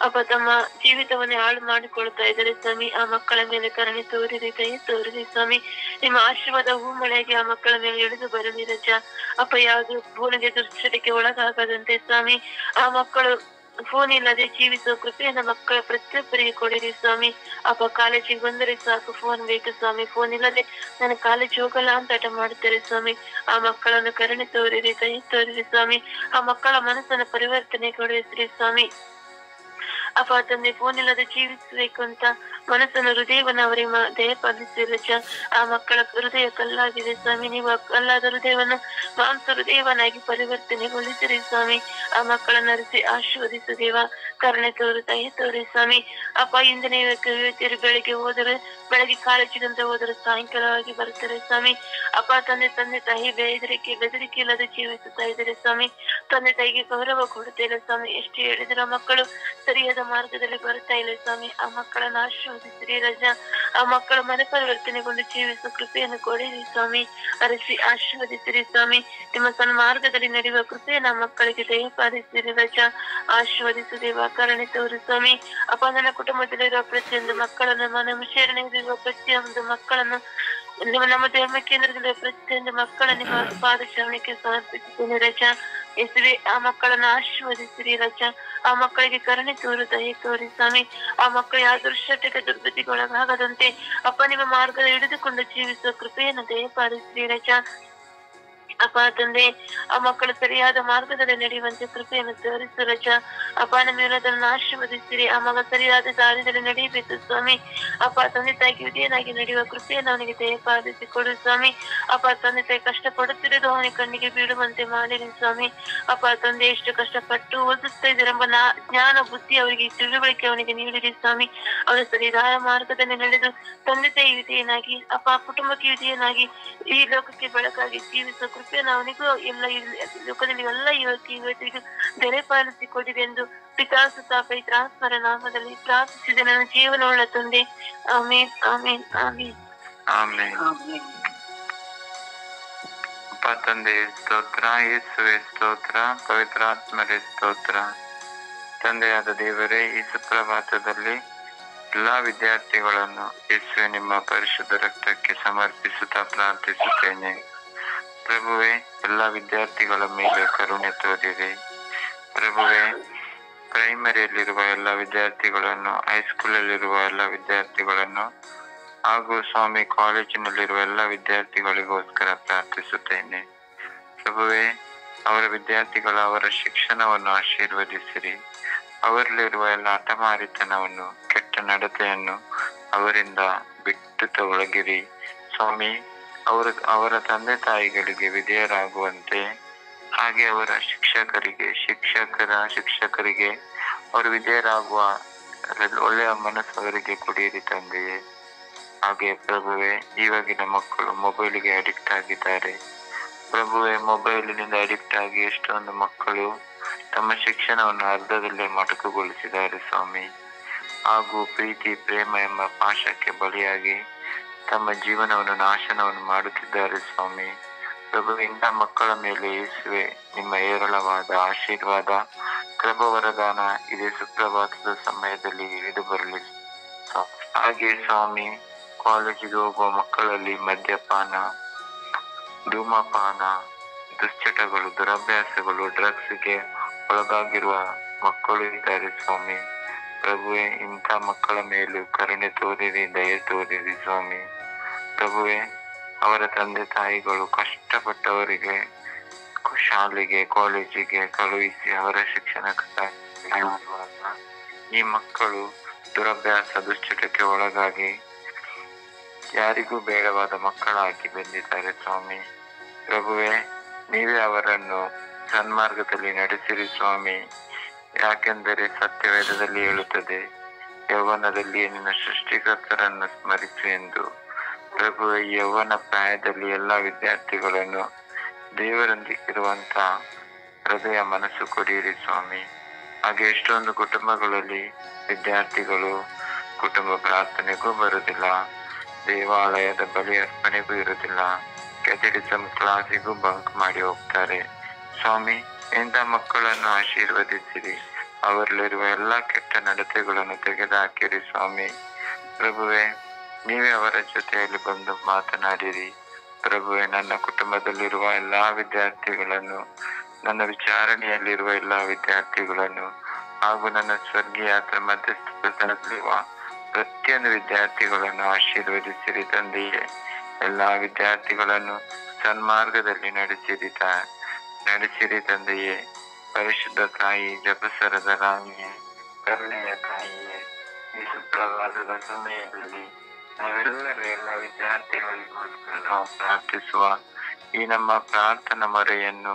ಅಪ್ಪ ತಮ್ಮ ಜೀವಿತವನ್ನೇ ಹಾಳು ಮಾಡಿಕೊಳ್ತಾ ಇದ್ದಾರೆ ಸ್ವಾಮಿ. ಆ ಮಕ್ಕಳ ಮೇಲೆ ಕರುಣೆ ತೋರಿರಿ, ದಯ ತೋರಿರಿ ಸ್ವಾಮಿ. ನಿಮ್ಮ ಆಶೀರ್ವಾದ ಹೂಮಳೆಯಾಗಿ ಆ ಮಕ್ಕಳ ಮೇಲೆ ಇಳಿದು ಬರಲಿ ರಜಾ. ಅಪ್ಪ ಯಾವುದು ಫೋನಿಗೆ ದುಶ್ಚಟಕ್ಕೆ ಒಳಗಾಗದಂತೆ ಸ್ವಾಮಿ ಆ ಮಕ್ಕಳು ಫೋನ್ ಇಲ್ಲದೆ ಜೀವಿಸುವ ಕೃಪೆಯನ್ನು ಮಕ್ಕಳ ಪ್ರತಿಯೊಬ್ಬರಿಗೆ ಕೊಡಿರಿ ಸ್ವಾಮಿ. ಅಪ್ಪ ಕಾಲೇಜಿಗೆ ಬಂದರೆ ಸಾಕು ಫೋನ್ ಬೇಕು ಸ್ವಾಮಿ, ಫೋನ್ ಇಲ್ಲದೆ ನಾನು ಕಾಲೇಜ್ ಹೋಗಲ್ಲ ಅಂತ ಹಠ ಮಾಡ್ತಾರೆ ಸ್ವಾಮಿ. ಆ ಮಕ್ಕಳನ್ನು ಕರುಣೆ ತೋರಿರಿ, ದಯ ತೋರಿರಿ ಸ್ವಾಮಿ. ಆ ಮಕ್ಕಳ ಮನಸ್ಸನ್ನು ಪರಿವರ್ತನೆ ಕೊಡಿಸ್ರಿ ಸ್ವಾಮಿ. ಅಪ್ಪ ತಂದೆ, ಫೋನ್ ಇಲ್ಲದೆ ಜೀವಿಸಬೇಕು ಅಂತ ಮನಸ್ಸನ್ನು ಹೃದಯವನ್ನು ಅವರಿಗೆ ದಯಪಾಲಿಸಿ ರಜಾ. ಆ ಮಕ್ಕಳ ಹೃದಯ ಕಲ್ಲಾಗಿದೆ ಸ್ವಾಮಿ. ನೀವು ಕಲ್ಲಾದ ಹೃದಯವನ್ನು ಮಾಂಸ ಹೃದಯವನ್ನಾಗಿ ಪರಿವರ್ತನೆಗೊಳಿಸಿರಿ ಸ್ವಾಮಿ. ಆ ಮಕ್ಕಳನ್ನು ಅರಿಸಿ ಆಶೀರ್ವದಿಸು ದೇವ. ಕರುಣೆ ತೋರು, ದಯ ತೋರಿ ಸ್ವಾಮಿ. ಅಪ್ಪ ಇಂದಿನ ಯುವತಿಯರು ಬೆಳಗ್ಗೆ ಕಾಲೇಜಿಗಂತ ಹೋದರೆ ಸಾಯಂಕಾಲವಾಗಿ ಬರ್ತಾರೆ ಸ್ವಾಮಿ. ಅಪ್ಪ ತಂದೆ ತಾಯಿ ಬೆದರಿಕೆ ಇಲ್ಲದೆ ಜೀವಿಸುತ್ತಾ ಇದ್ದಾರೆ ಸ್ವಾಮಿ. ತಂದೆ ತಾಯಿಗೆ ಗೌರವ ಕೊಡ್ತಾ ಇಲ್ಲ ಸ್ವಾಮಿ. ಎಷ್ಟು ಹೇಳಿದ್ರೆ ಮಕ್ಕಳು ಸರಿಯಾದ ಮಾರ್ಗದಲ್ಲಿ ಬರ್ತಾ ಇಲ್ಲ ಸ್ವಾಮಿ. ಆ ಮಕ್ಕಳನ್ನು ಆಶೀರ್ವದಿಸಿರಿ ರಜಾ. ಆ ಮಕ್ಕಳ ಮನೆ ಪರಿವರ್ತನೆಗೊಂಡು ಜೀವಿಸುವ ಕೃಪೆಯನ್ನು ಕೊಡಿರಿ ಸ್ವಾಮಿ. ಅರಸಿ ಆಶೀರ್ವದಿಸಿರಿ ಸ್ವಾಮಿ. ನಿಮ್ಮ ಸನ್ಮಾರ್ಗದಲ್ಲಿ ನಡೆಯುವ ಕೃಪೆಯನ್ನು ಮಕ್ಕಳಿಗೆ ದಯಪಾಲಿಸಿರಿ ರಜಾ. ಆಶೀರ್ವದಿಸು ದೇವ, ಕರುಣೆ ತೋರು ಸ್ವಾಮಿ. ಅಪ್ಪ ನನ್ನ ಕುಟುಂಬದಲ್ಲಿರುವ ಪ್ರತಿಯೊಂದು ಮಕ್ಕಳನ್ನು, ನಮ್ಮ ಶರಣೆಯಲ್ಲಿರುವ ಪ್ರತಿಯೊಂದು ಮಕ್ಕಳನ್ನು, ನಮ್ಮ ಧರ್ಮ ಕೇಂದ್ರದಲ್ಲಿರುವ ಪ್ರತಿಯೊಂದು ಮಕ್ಕಳ ನಿಮ್ಮ ಪಾದಶರಣಕ್ಕೆ ಸಮರ್ಪಿಸುತ್ತೇನೆ ರಜಾ. ಯೇಸುವೆ, ಆ ಮಕ್ಕಳನ್ನು ಆಶೀರ್ವದಿಸಿರಿ ರಜಾ. ಆ ಮಕ್ಕಳಿಗೆ ಕರುಣೆ ತೋರು, ದಯ ತೋರಿ ಸ್ವಾಮಿ. ಆ ಮಕ್ಕಳು ಯಾವ ದುಶ್ಚಟಕ್ಕೆ ದುರ್ಗತಿಗೊಳಗಾಗದಂತೆ ಅಪ್ಪ ನಿಮ್ಮ ಮಾರ್ಗದ ಹಿಡಿದುಕೊಂಡು ಜೀವಿಸುವ ಕೃಪೆಯನ್ನು ದಯಪಾಲಿಸಿರಿ ರಜಾ. ಅಪ್ಪ ತಂದೆ, ಆ ಮಕ್ಕಳು ಸರಿಯಾದ ಮಾರ್ಗದಲ್ಲಿ ನಡೆಯುವಂತೆ ಕೃಪೆಯನ್ನು ತೋರಿಸು ರಜಾ. ಅಪ್ಪ ನಮ್ಮೆಲ್ಲದನ್ನು ಆಶೀರ್ವದಿಸಿರಿ. ಆ ಮಗ ಸರಿಯಾದ ದಾರಿಯಲ್ಲಿ ನಡೆಯಬೇಕು ಸ್ವಾಮಿ. ಅಪ್ಪ ತಂದೆ ತಾಯಿಗೆ ವಿಧೇಯನಾಗಿ ನಡೆಯುವ ಕೃಪೆಯನ್ನು ಅವನಿಗೆ ದಯಪಾಲಿಸಿ ಕೊಡು ಸ್ವಾಮಿ. ಅಪ್ಪ ತಂದೆ ತಾಯಿ ಕಷ್ಟಪಡುತ್ತಿರೋದು ಅವನಿಗೆ ಕಣ್ಣಿಗೆ ಬೀಳುವಂತೆ ಮಾಡಿರಿ ಸ್ವಾಮಿ. ಅಪ್ಪ ತಂದೆ, ಎಷ್ಟು ಕಷ್ಟಪಟ್ಟು ಓದಿಸ್ತಾ ಇದ್ದಾರೆಂಬ ಜ್ಞಾನ ಬುದ್ಧಿ ಅವರಿಗೆ, ತಿಳುವಳಿಕೆ ಅವನಿಗೆ ನೀಡಿರಿ ಸ್ವಾಮಿ. ಅವನು ಸರಿಯಾದ ಮಾರ್ಗದಲ್ಲಿ ನಡೆದು ತಂದೆ ತಾಯಿ ವಿಧೇಯನಾಗಿ ಅಪ್ಪ ಕುಟುಂಬಕ್ಕೆ ವಿಧೇಯನಾಗಿ ಈ ಲೋಕಕ್ಕೆ ಬೆಳಕಾಗಿ ಜೀವಿಸುವ ಕೃಪೆಯನ್ನು ಅವನಿಗೂ ಎಲ್ಲ ಲೋಕದಲ್ಲಿ ಎಲ್ಲ ಯುವತಿಗೂ ದಯಪಾಲಿಸಿ ಕೊಡಿರಿ ಎಂದು ಪಿತಾಸುತ ಪವಿತ್ರಾತ್ಮರ ನಾಮದಲ್ಲಿ ಪ್ರಾರ್ಥಿಸಿದ ನನ್ನ ಜೀವನವುಳ್ಳ ತಂದೆ. ಆಮೇನ್, ಆಮೇನ್, ಆಮೇನ್, ಆಮೆನ್. ಅಪ್ಪ ತಂದೆ ಸ್ತೋತ್ರ, ಯೇಸುವೆ ಸ್ತೋತ್ರ, ಪವಿತ್ರಾತ್ಮರೇ ಸ್ತೋತ್ರ. ತಂದೆಯಾದ ದೇವರೇ, ಈ ಸುಪ್ರಭಾತದಲ್ಲಿ ಎಲ್ಲಾ ವಿದ್ಯಾರ್ಥಿಗಳನ್ನು ಯೇಸುವೆ ನಿಮ್ಮ ಪರಿಶುದ್ಧ ರಕ್ತಕ್ಕೆ ಸಮರ್ಪಿಸುತ್ತಾ ಪ್ರಾರ್ಥಿಸುತ್ತೇನೆ. ಪ್ರಭುವೆ, ಎಲ್ಲ ವಿದ್ಯಾರ್ಥಿಗಳ ಮೇಲೆ ಕರುಣೆ ತೋರಿರಿ. ಪ್ರಭುವೆ, ಪ್ರೈಮರಿಯಲ್ಲಿರುವ ಎಲ್ಲ ವಿದ್ಯಾರ್ಥಿಗಳನ್ನು, ಹೈಸ್ಕೂಲಲ್ಲಿರುವ ಎಲ್ಲ ವಿದ್ಯಾರ್ಥಿಗಳನ್ನು ಹಾಗೂ ಸ್ವಾಮಿ ಕಾಲೇಜಿನಲ್ಲಿರುವ ಎಲ್ಲ ವಿದ್ಯಾರ್ಥಿಗಳಿಗೋಸ್ಕರ ಪ್ರಾರ್ಥಿಸುತ್ತೇನೆ. ಪ್ರಭುವೆ, ಅವರ ಶಿಕ್ಷಣವನ್ನು ಆಶೀರ್ವದಿಸಿರಿ. ಅವರಲ್ಲಿರುವ ಎಲ್ಲ ಹಠಮಾರಿತನವನ್ನು, ಕೆಟ್ಟ ನಡತೆಯನ್ನು ಅವರಿಂದ ಬಿಟ್ಟು ತೊಲಗಿರಿ ಸ್ವಾಮಿ. ಅವರ ತಂದೆ ತಾಯಿಗಳಿಗೆ ವಿಧೇಯರಾಗುವಂತೆ, ಹಾಗೆ ಅವರ ಶಿಕ್ಷಕರಿಗೆ ಅವರು ವಿಧೇಯರಾಗುವ ಒಳ್ಳೆಯ ಮನಸ್ಸು ಅವರಿಗೆ ಕೊಡಿರಿ ತಂದೆಯೇ. ಹಾಗೆ ಪ್ರಭುವೆ, ಇವಾಗಿನ ಮಕ್ಕಳು ಮೊಬೈಲಿಗೆ ಅಡಿಕ್ಟ್ ಆಗಿದ್ದಾರೆ. ಪ್ರಭುವೆ, ಮೊಬೈಲಿನಿಂದ ಅಡಿಕ್ಟ್ ಆಗಿ ಎಷ್ಟೊಂದು ಮಕ್ಕಳು ತಮ್ಮ ಶಿಕ್ಷಣವನ್ನು ಅರ್ಧದಲ್ಲೇ ಮೊಟಕುಗೊಳಿಸಿದ್ದಾರೆ ಸ್ವಾಮಿ. ಹಾಗೂ ಪ್ರೀತಿ ಪ್ರೇಮ ಎಂಬ ಪಾಶಕ್ಕೆ ಬಲಿಯಾಗಿ ತಮ್ಮ ಜೀವನವನ್ನು ನಾಶನವನ್ನು ಮಾಡುತ್ತಿದ್ದಾರೆ ಸ್ವಾಮಿ. ಪ್ರಭು, ಇಂಥ ಮಕ್ಕಳ ಮೇಲೆ ಯೇಸುವೆ ನಿಮ್ಮ ಏರಳವಾದ ಆಶೀರ್ವಾದ, ಕೃಪವರದಾನ ಇದೇ ಸುಪ್ರಭಾತದ ಸಮಯದಲ್ಲಿ ಇಳಿದು ಬರಲಿ. ಹಾಗೆ ಸ್ವಾಮಿ, ಕಾಲೇಜಿಗೆ ಹೋಗುವ ಮಕ್ಕಳಲ್ಲಿ ಮದ್ಯಪಾನ, ಧೂಮಪಾನ, ದುಶ್ಚಟಗಳು, ದುರಭ್ಯಾಸಗಳು, ಡ್ರಗ್ಸ್ಗೆ ಒಳಗಾಗಿರುವ ಮಕ್ಕಳು ಇದ್ದಾರೆ ಸ್ವಾಮಿ. ಪ್ರಭುವೆ, ಇಂಥ ಮಕ್ಕಳ ಮೇಲೂ ಕರುಣೆ ತೋರಿರಿ, ದಯೆ ತೋರಿರಿ ಸ್ವಾಮಿ. ಪ್ರಭುವೆ, ಅವರ ತಂದೆ ತಾಯಿಗಳು ಕಷ್ಟಪಟ್ಟವರಿಗೆ ಶಾಲೆಗೆ ಕಾಲೇಜಿಗೆ ಕಳುಹಿಸಿ ಅವರ ಶಿಕ್ಷಣಕ್ಕಾಗಿ ಈ ಮಕ್ಕಳು ದುರಭ್ಯಾಸ ದುಶ್ಚಟಕ್ಕೆ ಒಳಗಾಗಿ ಯಾರಿಗೂ ಬೇಡವಾದ ಮಕ್ಕಳಾಗಿ ಬಂದಿದ್ದಾರೆ ಸ್ವಾಮಿ. ಪ್ರಭುವೆ, ನೀವೇ ಅವರನ್ನು ಸನ್ಮಾರ್ಗದಲ್ಲಿ ನಡೆಸಿರಿ ಸ್ವಾಮಿ. ಯಾಕೆಂದರೆ ಸತ್ಯವೇದದಲ್ಲಿ ಹೇಳುತ್ತದೆ, ಯೌವನದಲ್ಲಿ ನಿನ್ನ ಸೃಷ್ಟಿಕರ್ತರನ್ನು ಸ್ಮರಿಸು ಎಂದು. ಪ್ರಭುವೆ, ಯೌವನ ಪ್ರಾಯದಲ್ಲಿ ಎಲ್ಲ ವಿದ್ಯಾರ್ಥಿಗಳನ್ನು ದೇವರೊಂದಿಗಿರುವಂತ ಹೃದಯ ಮನಸ್ಸು ಕೊಡಿರಿ ಸ್ವಾಮಿ. ಹಾಗೆ ಎಷ್ಟೊಂದು ಕುಟುಂಬಗಳಲ್ಲಿ ವಿದ್ಯಾರ್ಥಿಗಳು ಕುಟುಂಬ ಪ್ರಾರ್ಥನೆಗೂ ಬರುವುದಿಲ್ಲ, ದೇವಾಲಯದ ಬಲಿ ಅರ್ಪಣೆಗೂ ಇರುವುದಿಲ್ಲ, ಕ್ಯಾಥೆಟಿಸಮ್ ಕ್ಲಾಸಿಗೂ ಬಂಕ್ ಮಾಡಿ ಹೋಗ್ತಾರೆ ಸ್ವಾಮಿ. ಇಂಥ ಮಕ್ಕಳನ್ನು ಆಶೀರ್ವದಿಸಿರಿ, ಅವರಲ್ಲಿರುವ ಎಲ್ಲ ಕೆಟ್ಟ ನಡತೆಗಳನ್ನು ತೆಗೆದುಹಾಕಿರಿ ಸ್ವಾಮಿ. ಪ್ರಭುವೆ, ನೀವೇ ಅವರ ಜೊತೆಯಲ್ಲಿ ಬಂದು ಮಾತನಾಡಿರಿ. ಪ್ರಭುವೆ, ನನ್ನ ಕುಟುಂಬದಲ್ಲಿರುವ ಎಲ್ಲಾ ವಿದ್ಯಾರ್ಥಿಗಳನ್ನು, ನನ್ನ ವಿಚಾರಣೆಯಲ್ಲಿರುವ ಎಲ್ಲಾ ವಿದ್ಯಾರ್ಥಿಗಳನ್ನು ಹಾಗೂ ನನ್ನ ಸ್ವರ್ಗೀಯ ಮಧ್ಯಸ್ಥಿರುವ ಪ್ರತಿಯೊಂದು ವಿದ್ಯಾರ್ಥಿಗಳನ್ನು ಆಶೀರ್ವದಿಸಿರಿ ತಂದೆಯೇ. ಎಲ್ಲಾ ವಿದ್ಯಾರ್ಥಿಗಳನ್ನು ಸನ್ಮಾರ್ಗದಲ್ಲಿ ನಡೆಸಿರಿ ತಂದೆಯೇ. ಪರಿಶುದ್ಧ ತಾಯಿ, ಜಪಸರದ ರಾಣಿಯೇ, ಕರುಣೆಯ ತಾಯಿಯೇ, ಈ ಸುಪ್ರಭಾತದ ಸಮಯದಲ್ಲಿ ನಾವೆಲ್ಲರೂ ಎಲ್ಲ ವಿದ್ಯಾರ್ಥಿಗಳಿಗೋಸ್ಕರ ನಾವು ಪ್ರಾರ್ಥಿಸುವ ಈ ನಮ್ಮ ಪ್ರಾರ್ಥನಾ ಮೊರೆಯನ್ನು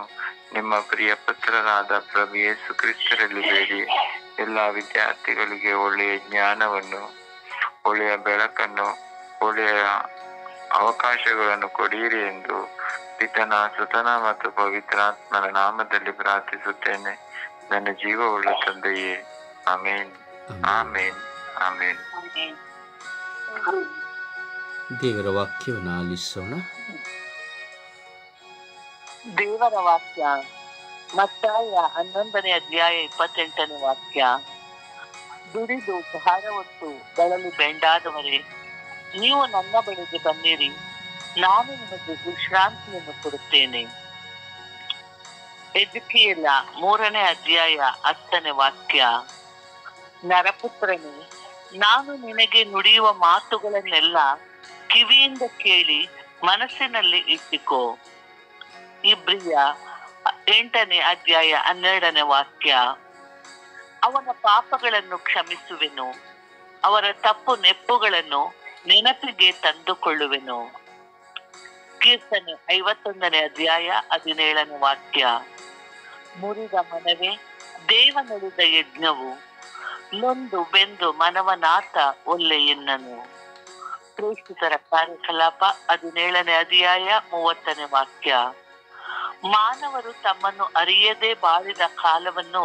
ನಿಮ್ಮ ಪ್ರಿಯ ಪುತ್ರರಾದ ಪ್ರಭು ಯೇಸು ಕ್ರಿಸ್ತರಲ್ಲಿ ಬೇಡಿ ಎಲ್ಲ ವಿದ್ಯಾರ್ಥಿಗಳಿಗೆ ಒಳ್ಳೆಯ ಜ್ಞಾನವನ್ನು, ಒಳ್ಳೆಯ ಬೆಳಕನ್ನು, ಒಳ್ಳೆಯ ಅವಕಾಶಗಳನ್ನು ಕೊಡಿರಿ ಎಂದು ಪಿತನ, ಸುತನ ಮತ್ತು ಪವಿತ್ರಾತ್ಮನ ನಾಮದಲ್ಲಿ ಪ್ರಾರ್ಥಿಸುತ್ತೇನೆ, ನನ್ನ ಜೀವವುಳ್ಳ ತಂದೆಯೇ. ಆಮೇನ್, ಆಮೇನ್, ಆಮೇನ್. ದೇವರ ವಾಕ್ಯವನ್ನು ಆಲಿಸೋಣ. ದೇವರ ವಾಕ್ಯ ಮತ್ತಾಯ 11ನೇ ಅಧ್ಯಾಯ 28ನೇ ವಾಕ್ಯ. ದುಡಿದು ಭಾರ ಹೊತ್ತು ಬಳಲಿ ಬೆಂಡಾದವರೇ, ನೀವು ನನ್ನ ಬಳಿಗೆ ಬನ್ನಿರಿ, ನಾನು ನಿಮಗೆ ವಿಶ್ರಾಂತಿಯನ್ನು ಕೊಡುತ್ತೇನೆ. ಎಜ್ಕೀಯೇಲ 3ನೇ ಅಧ್ಯಾಯ 10ನೇ ವಾಕ್ಯ. ನರಪುತ್ರನೇ, ನಾನು ನಿನಗೆ ನುಡಿಯುವ ಮಾತುಗಳನ್ನೆಲ್ಲ ಕಿವಿಯಿಂದ ಕೇಳಿ ಮನಸ್ಸಿನಲ್ಲಿ ಇಟ್ಟಿಕೋ. ಇಬ್ರಿಯ 8ನೇ ಅಧ್ಯಾಯ 12ನೇ ವಾಕ್ಯ. ಅವನ ಪಾಪಗಳನ್ನು ಕ್ಷಮಿಸುವೆನು, ಅವರ ತಪ್ಪು ನೆಪ್ಪುಗಳನ್ನು ನೆನಪಿಗೆ ತಂದುಕೊಳ್ಳುವೆನು. ಕೀರ್ತನೆ 51ನೇ ಅಧ್ಯಾಯ 17ನೇ ವಾಕ್ಯ. ಮುರಿದ ಮನವೇ, ದೇವನುಳಿದ ಯಜ್ಞವು, ನೊಂದು ಬೆಂದು ಮನವನಾಥ ಒಲ್ಲೆ ಎನ್ನನು. ಪ್ರೇಷಿತರ ಕಾರ್ಯಕಲಾಪ 17ನೇ ಅಧ್ಯಾಯ 30ನೇ ವಾಕ್ಯ. ಮಾನವರು ತಮ್ಮನ್ನು ಅರಿಯದೆ ಬಾಳಿದ ಕಾಲವನ್ನು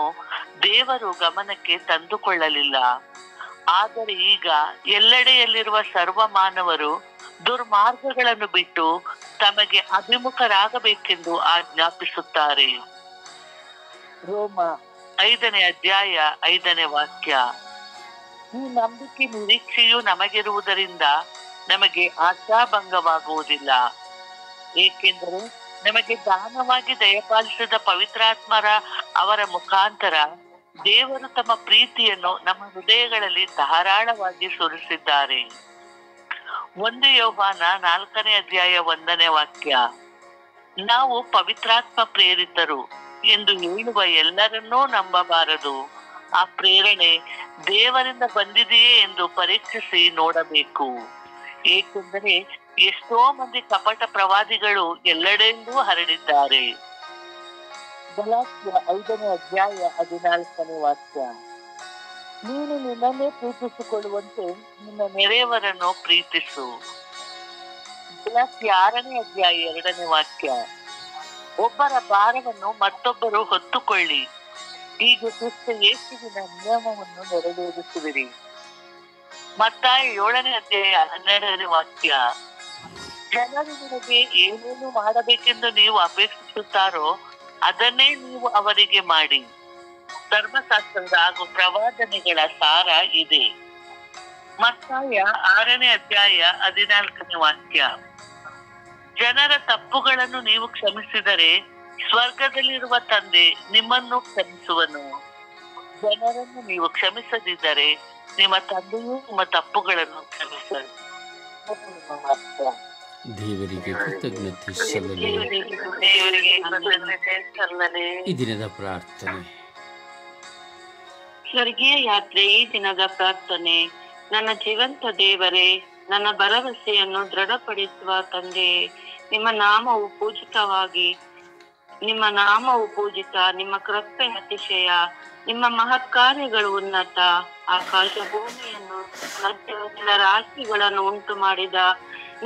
ದೇವರು ಗಮನಕ್ಕೆ ತಂದುಕೊಳ್ಳಲಿಲ್ಲ. ಆದರೆ ಈಗ ಎಲ್ಲೆಡೆಯಲ್ಲಿರುವ ಸರ್ವ ಮಾನವರು ದುರ್ಮಾರ್ಗಗಳನ್ನು ಬಿಟ್ಟು ತಮಗೆ ಅಭಿಮುಖರಾಗಬೇಕೆಂದು ಆಜ್ಞಾಪಿಸುತ್ತಾರೆ. ರೋಮ 5ನೇ ಅಧ್ಯಾಯ 5ನೇ ವಾಕ್ಯ. ಈ ನಂಬಿಕೆ ನಿರೀಕ್ಷೆಯು ನಮಗಿರುವುದರಿಂದ ನಮಗೆ ಆಶಾಭಂಗವಾಗುವುದಿಲ್ಲ. ಏಕೆಂದರೆ ನಮಗೆ ದಾನವಾಗಿ ದಯಪಾಲಿಸಿದ ಪವಿತ್ರಾತ್ಮರ ಅವರ ಮುಖಾಂತರ ದೇವರು ತಮ್ಮ ಪ್ರೀತಿಯನ್ನು ನಮ್ಮ ಹೃದಯಗಳಲ್ಲಿ ಧಾರಾಳವಾಗಿ ಸುರಿಸಿದ್ದಾರೆ. 1 ಯೋಹಾನ 4ನೇ ಅಧ್ಯಾಯ 1ನೇ ವಾಕ್ಯ. ನಾವು ಪವಿತ್ರಾತ್ಮ ಪ್ರೇರಿತರು ಎಂದು ಹೇಳುವ ಎಲ್ಲರನ್ನೂ ನಂಬಬಾರದು. ಆ ಪ್ರೇರಣೆ ದೇವರಿಂದ ಬಂದಿದೆಯೇ ಎಂದು ಪರೀಕ್ಷಿಸಿ ನೋಡಬೇಕು. ಏಕೆಂದರೆ ಎಷ್ಟೋ ಮಂದಿ ಕಪಟ ಪ್ರವಾದಿಗಳು ಎಲ್ಲೆಡೆಯಲ್ಲೂ ಹರಡಿದ್ದಾರೆ. ಗಲಾತ್ಯ 5ನೇ ಅಧ್ಯಾಯ 14ನೇ ವಾಕ್ಯ. ನೀನು ನಿನ್ನನ್ನೇ ಪ್ರೀತಿಸಿಕೊಳ್ಳುವಂತೆ ನಿನ್ನ ನೆರೆಯವರನ್ನು ಪ್ರೀತಿಸು. ಗಲಾತ್ಯ 6ನೇ ಅಧ್ಯಾಯ 2ನೇ ವಾಕ್ಯ. ಒಬ್ಬರ ಭಾರವನ್ನು ಮತ್ತೊಬ್ಬರು ಹೊತ್ತುಕೊಳ್ಳಿ, ಹೀಗೆ ಕ್ರಿಸ್ತ ಯೇಸುವಿನ ನಿಯಮವನ್ನು ನೆರವೇರಿಸುವಿರಿ. ಮತ್ತಾಯ 7ನೇ ಅಧ್ಯಾಯ 12ನೇ ವಾಕ್ಯ, ಜನರು ನಿಮಗೆ ಏನೇನು ಮಾಡಬೇಕೆಂದು ನೀವು ಅಪೇಕ್ಷಿಸುತ್ತಾರೋ ಅದನ್ನೇ ನೀವು ಅವರಿಗೆ ಮಾಡಿ. ಧರ್ಮಶಾಸ್ತ್ರದ ಹಾಗೂ ಪ್ರವಾದನೆಗಳ ಸಾರ ಇದೆ. ಮತ್ತಾಯ 6ನೇ ಅಧ್ಯಾಯ 14ನೇ ವಾಕ್ಯ, ಜನರ ತಪ್ಪುಗಳನ್ನು ನೀವು ಕ್ಷಮಿಸಿದರೆ ಸ್ವರ್ಗದಲ್ಲಿರುವ ತಂದೆ ನಿಮ್ಮನ್ನು ಕ್ಷಮಿಸುವನು. ಜನರನ್ನು ನೀವು ಕ್ಷಮಿಸದಿದ್ದರೆ ನಿಮ್ಮ ತಂದೆಯೂ ನಿಮ್ಮ ತಪ್ಪುಗಳನ್ನು ಕ್ಷಮಿಸಲು. ದೇವರಿಗೆ ಕೃತಜ್ಞತೆ ಸಲ್ಲಲಿ. ಈ ದಿನದ ಪ್ರಾರ್ಥನೆ. ಸ್ವರ್ಗೀಯ ಯಾತ್ರೆ ಈ ದಿನದ ಪ್ರಾರ್ಥನೆ. ನನ್ನ ಜೀವಂತ ದೇವರೇ, ನನ್ನ ಭರವಸೆಯನ್ನು ದೃಢಪಡಿಸುವ ತಂದೆಯೇ, ನಿಮ್ಮ ನಾಮವು ಪೂಜಿತ, ನಿಮ್ಮ ಕೃಪೆ ಅತಿಶಯ, ನಿಮ್ಮ ಮಹತ್ ಕಾರ್ಯಗಳು ಉನ್ನತ. ಆಕಾಶ ಭೂಮಿಯನ್ನು ಮಧ್ಯ ರಾಶಿಗಳನ್ನು ಉಂಟು ಮಾಡಿದ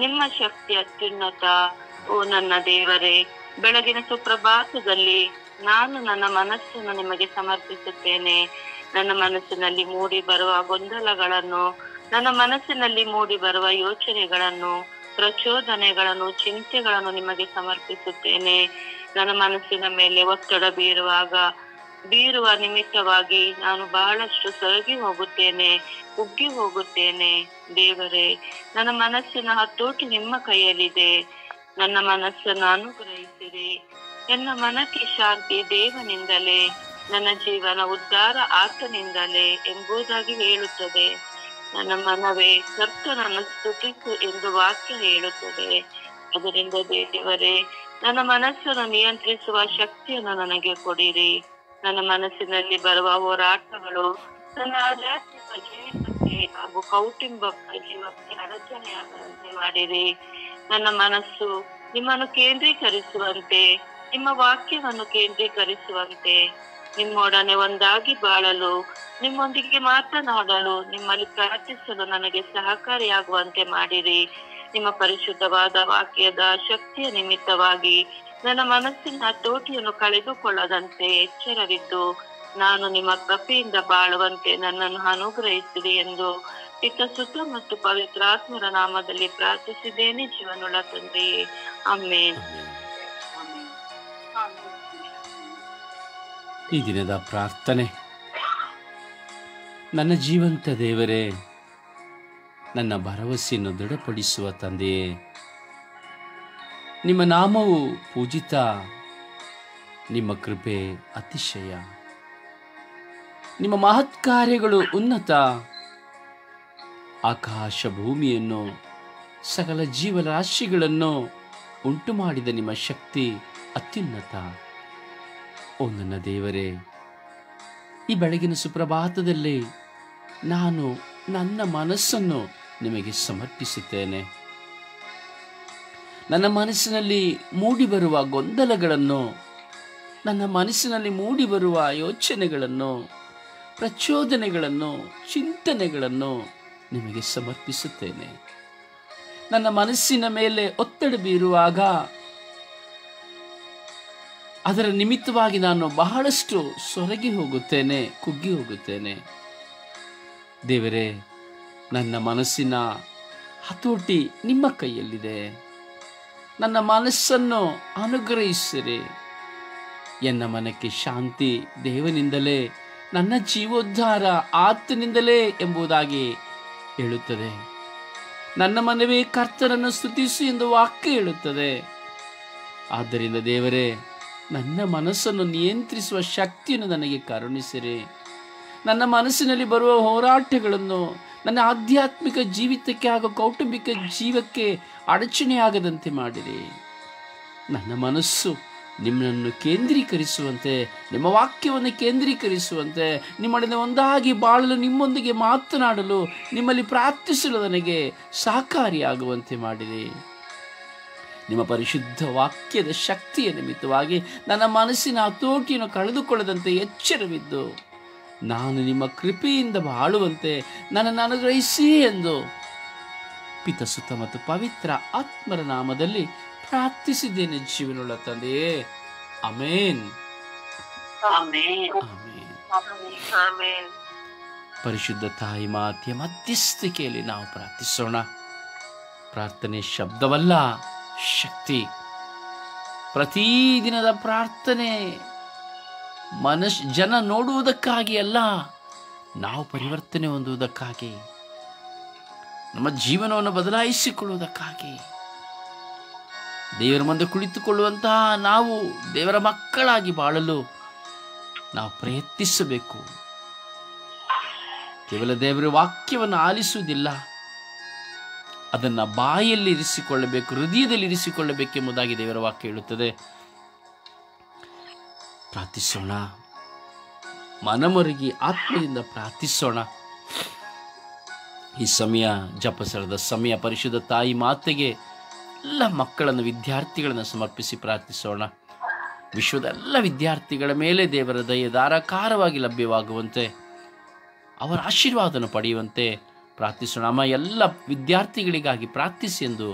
ನಿಮ್ಮ ಶಕ್ತಿ ಅತ್ಯುನ್ನತ. ಓ ನನ್ನ ದೇವರೇ, ಬೆಳಗಿನ ಸುಪ್ರಭಾತದಲ್ಲಿ ನಾನು ನನ್ನ ಮನಸ್ಸನ್ನು ನಿಮಗೆ ಸಮರ್ಪಿಸುತ್ತೇನೆ. ನನ್ನ ಮನಸ್ಸಿನಲ್ಲಿ ಮೂಡಿ ಬರುವ ಗೊಂದಲಗಳನ್ನು, ನನ್ನ ಮನಸ್ಸಿನಲ್ಲಿ ಮೂಡಿ ಬರುವ ಯೋಚನೆಗಳನ್ನು, ಪ್ರಚೋದನೆಗಳನ್ನು, ಚಿಂತೆಗಳನ್ನು ನಿಮಗೆ ಸಮರ್ಪಿಸುತ್ತೇನೆ. ನನ್ನ ಮನಸ್ಸಿನ ಮೇಲೆ ಒತ್ತಡ ಬೀರುವ ನಿಮಿತ್ತವಾಗಿ ನಾನು ಬಹಳಷ್ಟು ಸೊರಗಿ ಹೋಗುತ್ತೇನೆ, ಕುಗ್ಗಿ ಹೋಗುತ್ತೇನೆ. ದೇವರೇ, ನನ್ನ ಮನಸ್ಸಿನ ಹತೋಟಿ ನಿಮ್ಮ ಕೈಯಲ್ಲಿದೆ. ನನ್ನ ಮನಸ್ಸನ್ನು ಅನುಗ್ರಹಿಸಿರಿ. ನನ್ನ ಮನಕ್ಕೆ ಶಾಂತಿ ದೇವನಿಂದಲೇ, ನನ್ನ ಜೀವನ ಉದ್ಧಾರ ಆತನಿಂದಲೇ ಎಂಬುದಾಗಿ ಹೇಳುತ್ತದೆ. ನನ್ನ ಮನವೇ, ಕರ್ತನನ್ನು ಸ್ತುತಿಸು ಎಂದು ವಾಕ್ಯ ಹೇಳುತ್ತದೆ. ಅದರಿಂದ ದೇವರೇ, ನನ್ನ ಮನಸ್ಸನ್ನು ನಿಯಂತ್ರಿಸುವ ಶಕ್ತಿಯನ್ನು ನನಗೆ ಕೊಡಿರಿ. ನನ್ನ ಮನಸ್ಸಿನಲ್ಲಿ ಬರುವ ಹೋರಾಟಗಳು ನನ್ನ ಆಧ್ಯಾತ್ಮಿಕ ಜೀವಿತಕ್ಕೆ ಹಾಗೂ ಕೌಟುಂಬಿಕ ಜೀವಕ್ಕೆ ಅಡಚಣೆಯಾಗದಂತೆ ಮಾಡಿರಿ. ನನ್ನ ಮನಸ್ಸು ನಿಮ್ಮನ್ನು ಕೇಂದ್ರೀಕರಿಸುವಂತೆ, ನಿಮ್ಮ ವಾಕ್ಯವನ್ನು ಕೇಂದ್ರೀಕರಿಸುವಂತೆ, ನಿಮ್ಮೊಡನೆ ಒಂದಾಗಿ ಬಾಳಲು, ನಿಮ್ಮೊಂದಿಗೆ ಮಾತನಾಡಲು, ನಿಮ್ಮಲ್ಲಿ ಪ್ರಾರ್ಥಿಸಲು ನನಗೆ ಸಹಕಾರಿಯಾಗುವಂತೆ ಮಾಡಿರಿ. ನಿಮ್ಮ ಪರಿಶುದ್ಧವಾದ ವಾಕ್ಯದ ಶಕ್ತಿಯ ನಿಮಿತ್ತವಾಗಿ ನನ್ನ ಮನಸ್ಸಿನ ಹತೋಟಿಯನ್ನು ಕಳೆದುಕೊಳ್ಳದಂತೆ ಎಚ್ಚರವಿದ್ದು ನಾನು ನಿಮ್ಮ ಕೃಪೆಯಿಂದ ಬಾಳುವಂತೆ ನನ್ನನ್ನು ಅನುಗ್ರಹಿಸಿರಿ ಎಂದು ಪಿತ, ಸುತ ಮತ್ತು ಪವಿತ್ರಾತ್ಮರ ನಾಮದಲ್ಲಿ ಪ್ರಾರ್ಥಿಸಿದ್ದೇನೆ, ಜೀವನುಳ್ಳ ತಂದೆಯೇ. ಆಮೆನ್. ಈ ದಿನದ ಪ್ರಾರ್ಥನೆ. ನನ್ನ ಜೀವಂತ ದೇವರೇ, ನನ್ನ ಭರವಸೆಯನ್ನು ದೃಢಪಡಿಸುವ ತಂದೆಯೇ, ನಿಮ್ಮ ನಾಮವು ಪೂಜಿತ, ನಿಮ್ಮ ಕೃಪೆ ಅತಿಶಯ, ನಿಮ್ಮ ಮಹತ್ ಕಾರ್ಯಗಳು ಉನ್ನತ. ಆಕಾಶ ಭೂಮಿಯನ್ನು, ಸಕಲ ಜೀವರಾಶಿಗಳನ್ನು ಉಂಟು ಮಾಡಿದ ನಿಮ್ಮ ಶಕ್ತಿ ಅತ್ಯುನ್ನತ. ಓ ನನ್ನ ದೇವರೇ, ಈ ಬೆಳಗಿನ ಸುಪ್ರಭಾತದಲ್ಲಿ ನಾನು ನನ್ನ ಮನಸ್ಸನ್ನು ನಿಮಗೆ ಸಮರ್ಪಿಸುತ್ತೇನೆ. ನನ್ನ ಮನಸ್ಸಿನಲ್ಲಿ ಮೂಡಿಬರುವ ಗೊಂದಲಗಳನ್ನು, ನನ್ನ ಮನಸ್ಸಿನಲ್ಲಿ ಮೂಡಿಬರುವ ಯೋಚನೆಗಳನ್ನು, ಪ್ರಚೋದನೆಗಳನ್ನು, ಚಿಂತನೆಗಳನ್ನು ನಿಮಗೆ ಸಮರ್ಪಿಸುತ್ತೇನೆ. ನನ್ನ ಮನಸ್ಸಿನ ಮೇಲೆ ಒತ್ತಡ ಬೀರುವಾಗ ಅದರ ನಿಮಿತ್ತವಾಗಿ ನಾನು ಬಹಳಷ್ಟು ಸೊರಗಿ ಹೋಗುತ್ತೇನೆ, ಕುಗ್ಗಿ ಹೋಗುತ್ತೇನೆ. ದೇವರೇ, ನನ್ನ ಮನಸ್ಸಿನ ಹತೋಟಿ ನಿಮ್ಮ ಕೈಯಲ್ಲಿದೆ. ನನ್ನ ಮನಸ್ಸನ್ನು ಅನುಗ್ರಹಿಸಿರಿ. ಎನ್ನ ಮನಕ್ಕೆ ಶಾಂತಿ ದೇವನಿಂದಲೇ, ನನ್ನ ಜೀವೋದ್ಧಾರ ಆತನಿಂದಲೇ ಎಂಬುದಾಗಿ ಹೇಳುತ್ತದೆ. ನನ್ನ ಮನವೇ ಕರ್ತನನ್ನು ಸ್ತುತಿಸು ಎಂದು ವಾಕ್ಯ ಹೇಳುತ್ತದೆ. ಆದ್ದರಿಂದ ದೇವರೇ, ನನ್ನ ಮನಸ್ಸನ್ನು ನಿಯಂತ್ರಿಸುವ ಶಕ್ತಿಯನ್ನು ನನಗೆ ಕರುಣಿಸಿರಿ. ನನ್ನ ಮನಸ್ಸಿನಲ್ಲಿ ಬರುವ ಹೋರಾಟಗಳನ್ನು ನನ್ನ ಆಧ್ಯಾತ್ಮಿಕ ಜೀವಿತಕ್ಕೆ ಹಾಗೂ ಕೌಟುಂಬಿಕ ಜೀವಕ್ಕೆ ಅಡಚಣೆಯಾಗದಂತೆ ಮಾಡಿರಿ. ನನ್ನ ಮನಸ್ಸು ನಿಮ್ಮನ್ನು ಕೇಂದ್ರೀಕರಿಸುವಂತೆ, ನಿಮ್ಮ ವಾಕ್ಯವನ್ನು ಕೇಂದ್ರೀಕರಿಸುವಂತೆ, ನಿಮ್ಮೊಡನೆ ಒಂದಾಗಿ ಬಾಳಲು, ನಿಮ್ಮೊಂದಿಗೆ ಮಾತನಾಡಲು, ನಿಮ್ಮಲ್ಲಿ ಪ್ರಾರ್ಥಿಸಲು ನನಗೆ ಸಹಕಾರಿಯಾಗುವಂತೆ ಮಾಡಿರಿ. ನಿಮ್ಮ ಪರಿಶುದ್ಧ ವಾಕ್ಯದ ಶಕ್ತಿಯ ನಿಮಿತ್ತವಾಗಿ ನನ್ನ ಮನಸ್ಸಿನ ಹತೋಟಿಯನ್ನು ಕಳೆದುಕೊಳ್ಳದಂತೆ ಎಚ್ಚರವಿದ್ದು ನಾನು ನಿಮ್ಮ ಕೃಪೆಯಿಂದ ಬಾಳುವಂತೆ ನನ್ನನ್ನು ಅನುಗ್ರಹಿಸಿ ಎಂದು ಪಿತ, ಸುತ ಮತ್ತು ಪವಿತ್ರ ಆತ್ಮರ ನಾಮದಲ್ಲಿ ಪ್ರಾರ್ಥಿಸಿದ್ದೇನೆ, ಜೀವನುಳ್ಳ ತಂದೆಯೇ. ಆಮೆನ್. ಆಮೆನ್. ಆಮೆನ್. ಆಮೆನ್. ಪರಿಶುದ್ಧ ತಾಯಿ ಮಾತೆಯ ಮಧ್ಯಸ್ಥಿಕೆಯಲ್ಲಿ ನಾವು ಪ್ರಾರ್ಥಿಸೋಣ. ಪ್ರಾರ್ಥನೆ ಶಬ್ದವಲ್ಲ, ಶಕ್ತಿ. ಪ್ರತಿದಿನದ ಪ್ರಾರ್ಥನೆ ಜನ ನೋಡುವುದಕ್ಕಾಗಿ ಅಲ್ಲ, ನಾವು ಪರಿವರ್ತನೆ ಹೊಂದುವುದಕ್ಕಾಗಿ, ನಮ್ಮ ಜೀವನವನ್ನು ಬದಲಾಯಿಸಿಕೊಳ್ಳುವುದಕ್ಕಾಗಿ. ದೇವರ ಮುಂದೆ ಕುಳಿತುಕೊಳ್ಳುವಂತಹ ನಾವು ದೇವರ ಮಕ್ಕಳಾಗಿ ಬಾಳಲು ನಾವು ಪ್ರಯತ್ನಿಸಬೇಕು. ಕೇವಲ ದೇವರ ವಾಕ್ಯವನ್ನು ಆಲಿಸುವುದಿಲ್ಲ, ಅದನ್ನು ಬಾಯಲ್ಲಿ ಇರಿಸಿಕೊಳ್ಳಬೇಕು, ಹೃದಯದಲ್ಲಿ ಇರಿಸಿಕೊಳ್ಳಬೇಕೆಂಬುದಾಗಿ ದೇವರ ವಾಕ್ಯ ಹೇಳುತ್ತದೆ. ಪ್ರಾರ್ಥಿಸೋಣ, ಮನಮರುಗಿ ಆತ್ಮದಿಂದ ಪ್ರಾರ್ಥಿಸೋಣ. ಈ ಸಮಯ ಜಪಸರದ ಸಮಯ. ಪರಿಶುದ್ಧ ತಾಯಿ ಮಾತೆಗೆ ಎಲ್ಲ ಮಕ್ಕಳನ್ನು, ವಿದ್ಯಾರ್ಥಿಗಳನ್ನು ಸಮರ್ಪಿಸಿ ಪ್ರಾರ್ಥಿಸೋಣ. ವಿಶ್ವದ ಎಲ್ಲ ವಿದ್ಯಾರ್ಥಿಗಳ ಮೇಲೆ ದೇವರ ದಯೆ ಧಾರಾಕಾರವಾಗಿ ಲಭ್ಯವಾಗುವಂತೆ, ಅವರ ಆಶೀರ್ವಾದವನ್ನು ಪಡೆಯುವಂತೆ ಪ್ರಾರ್ಥಿಸೋಣ. ನಮ್ಮ ಎಲ್ಲ ವಿದ್ಯಾರ್ಥಿಗಳಿಗಾಗಿ ಪ್ರಾರ್ಥಿಸಿ ಎಂದು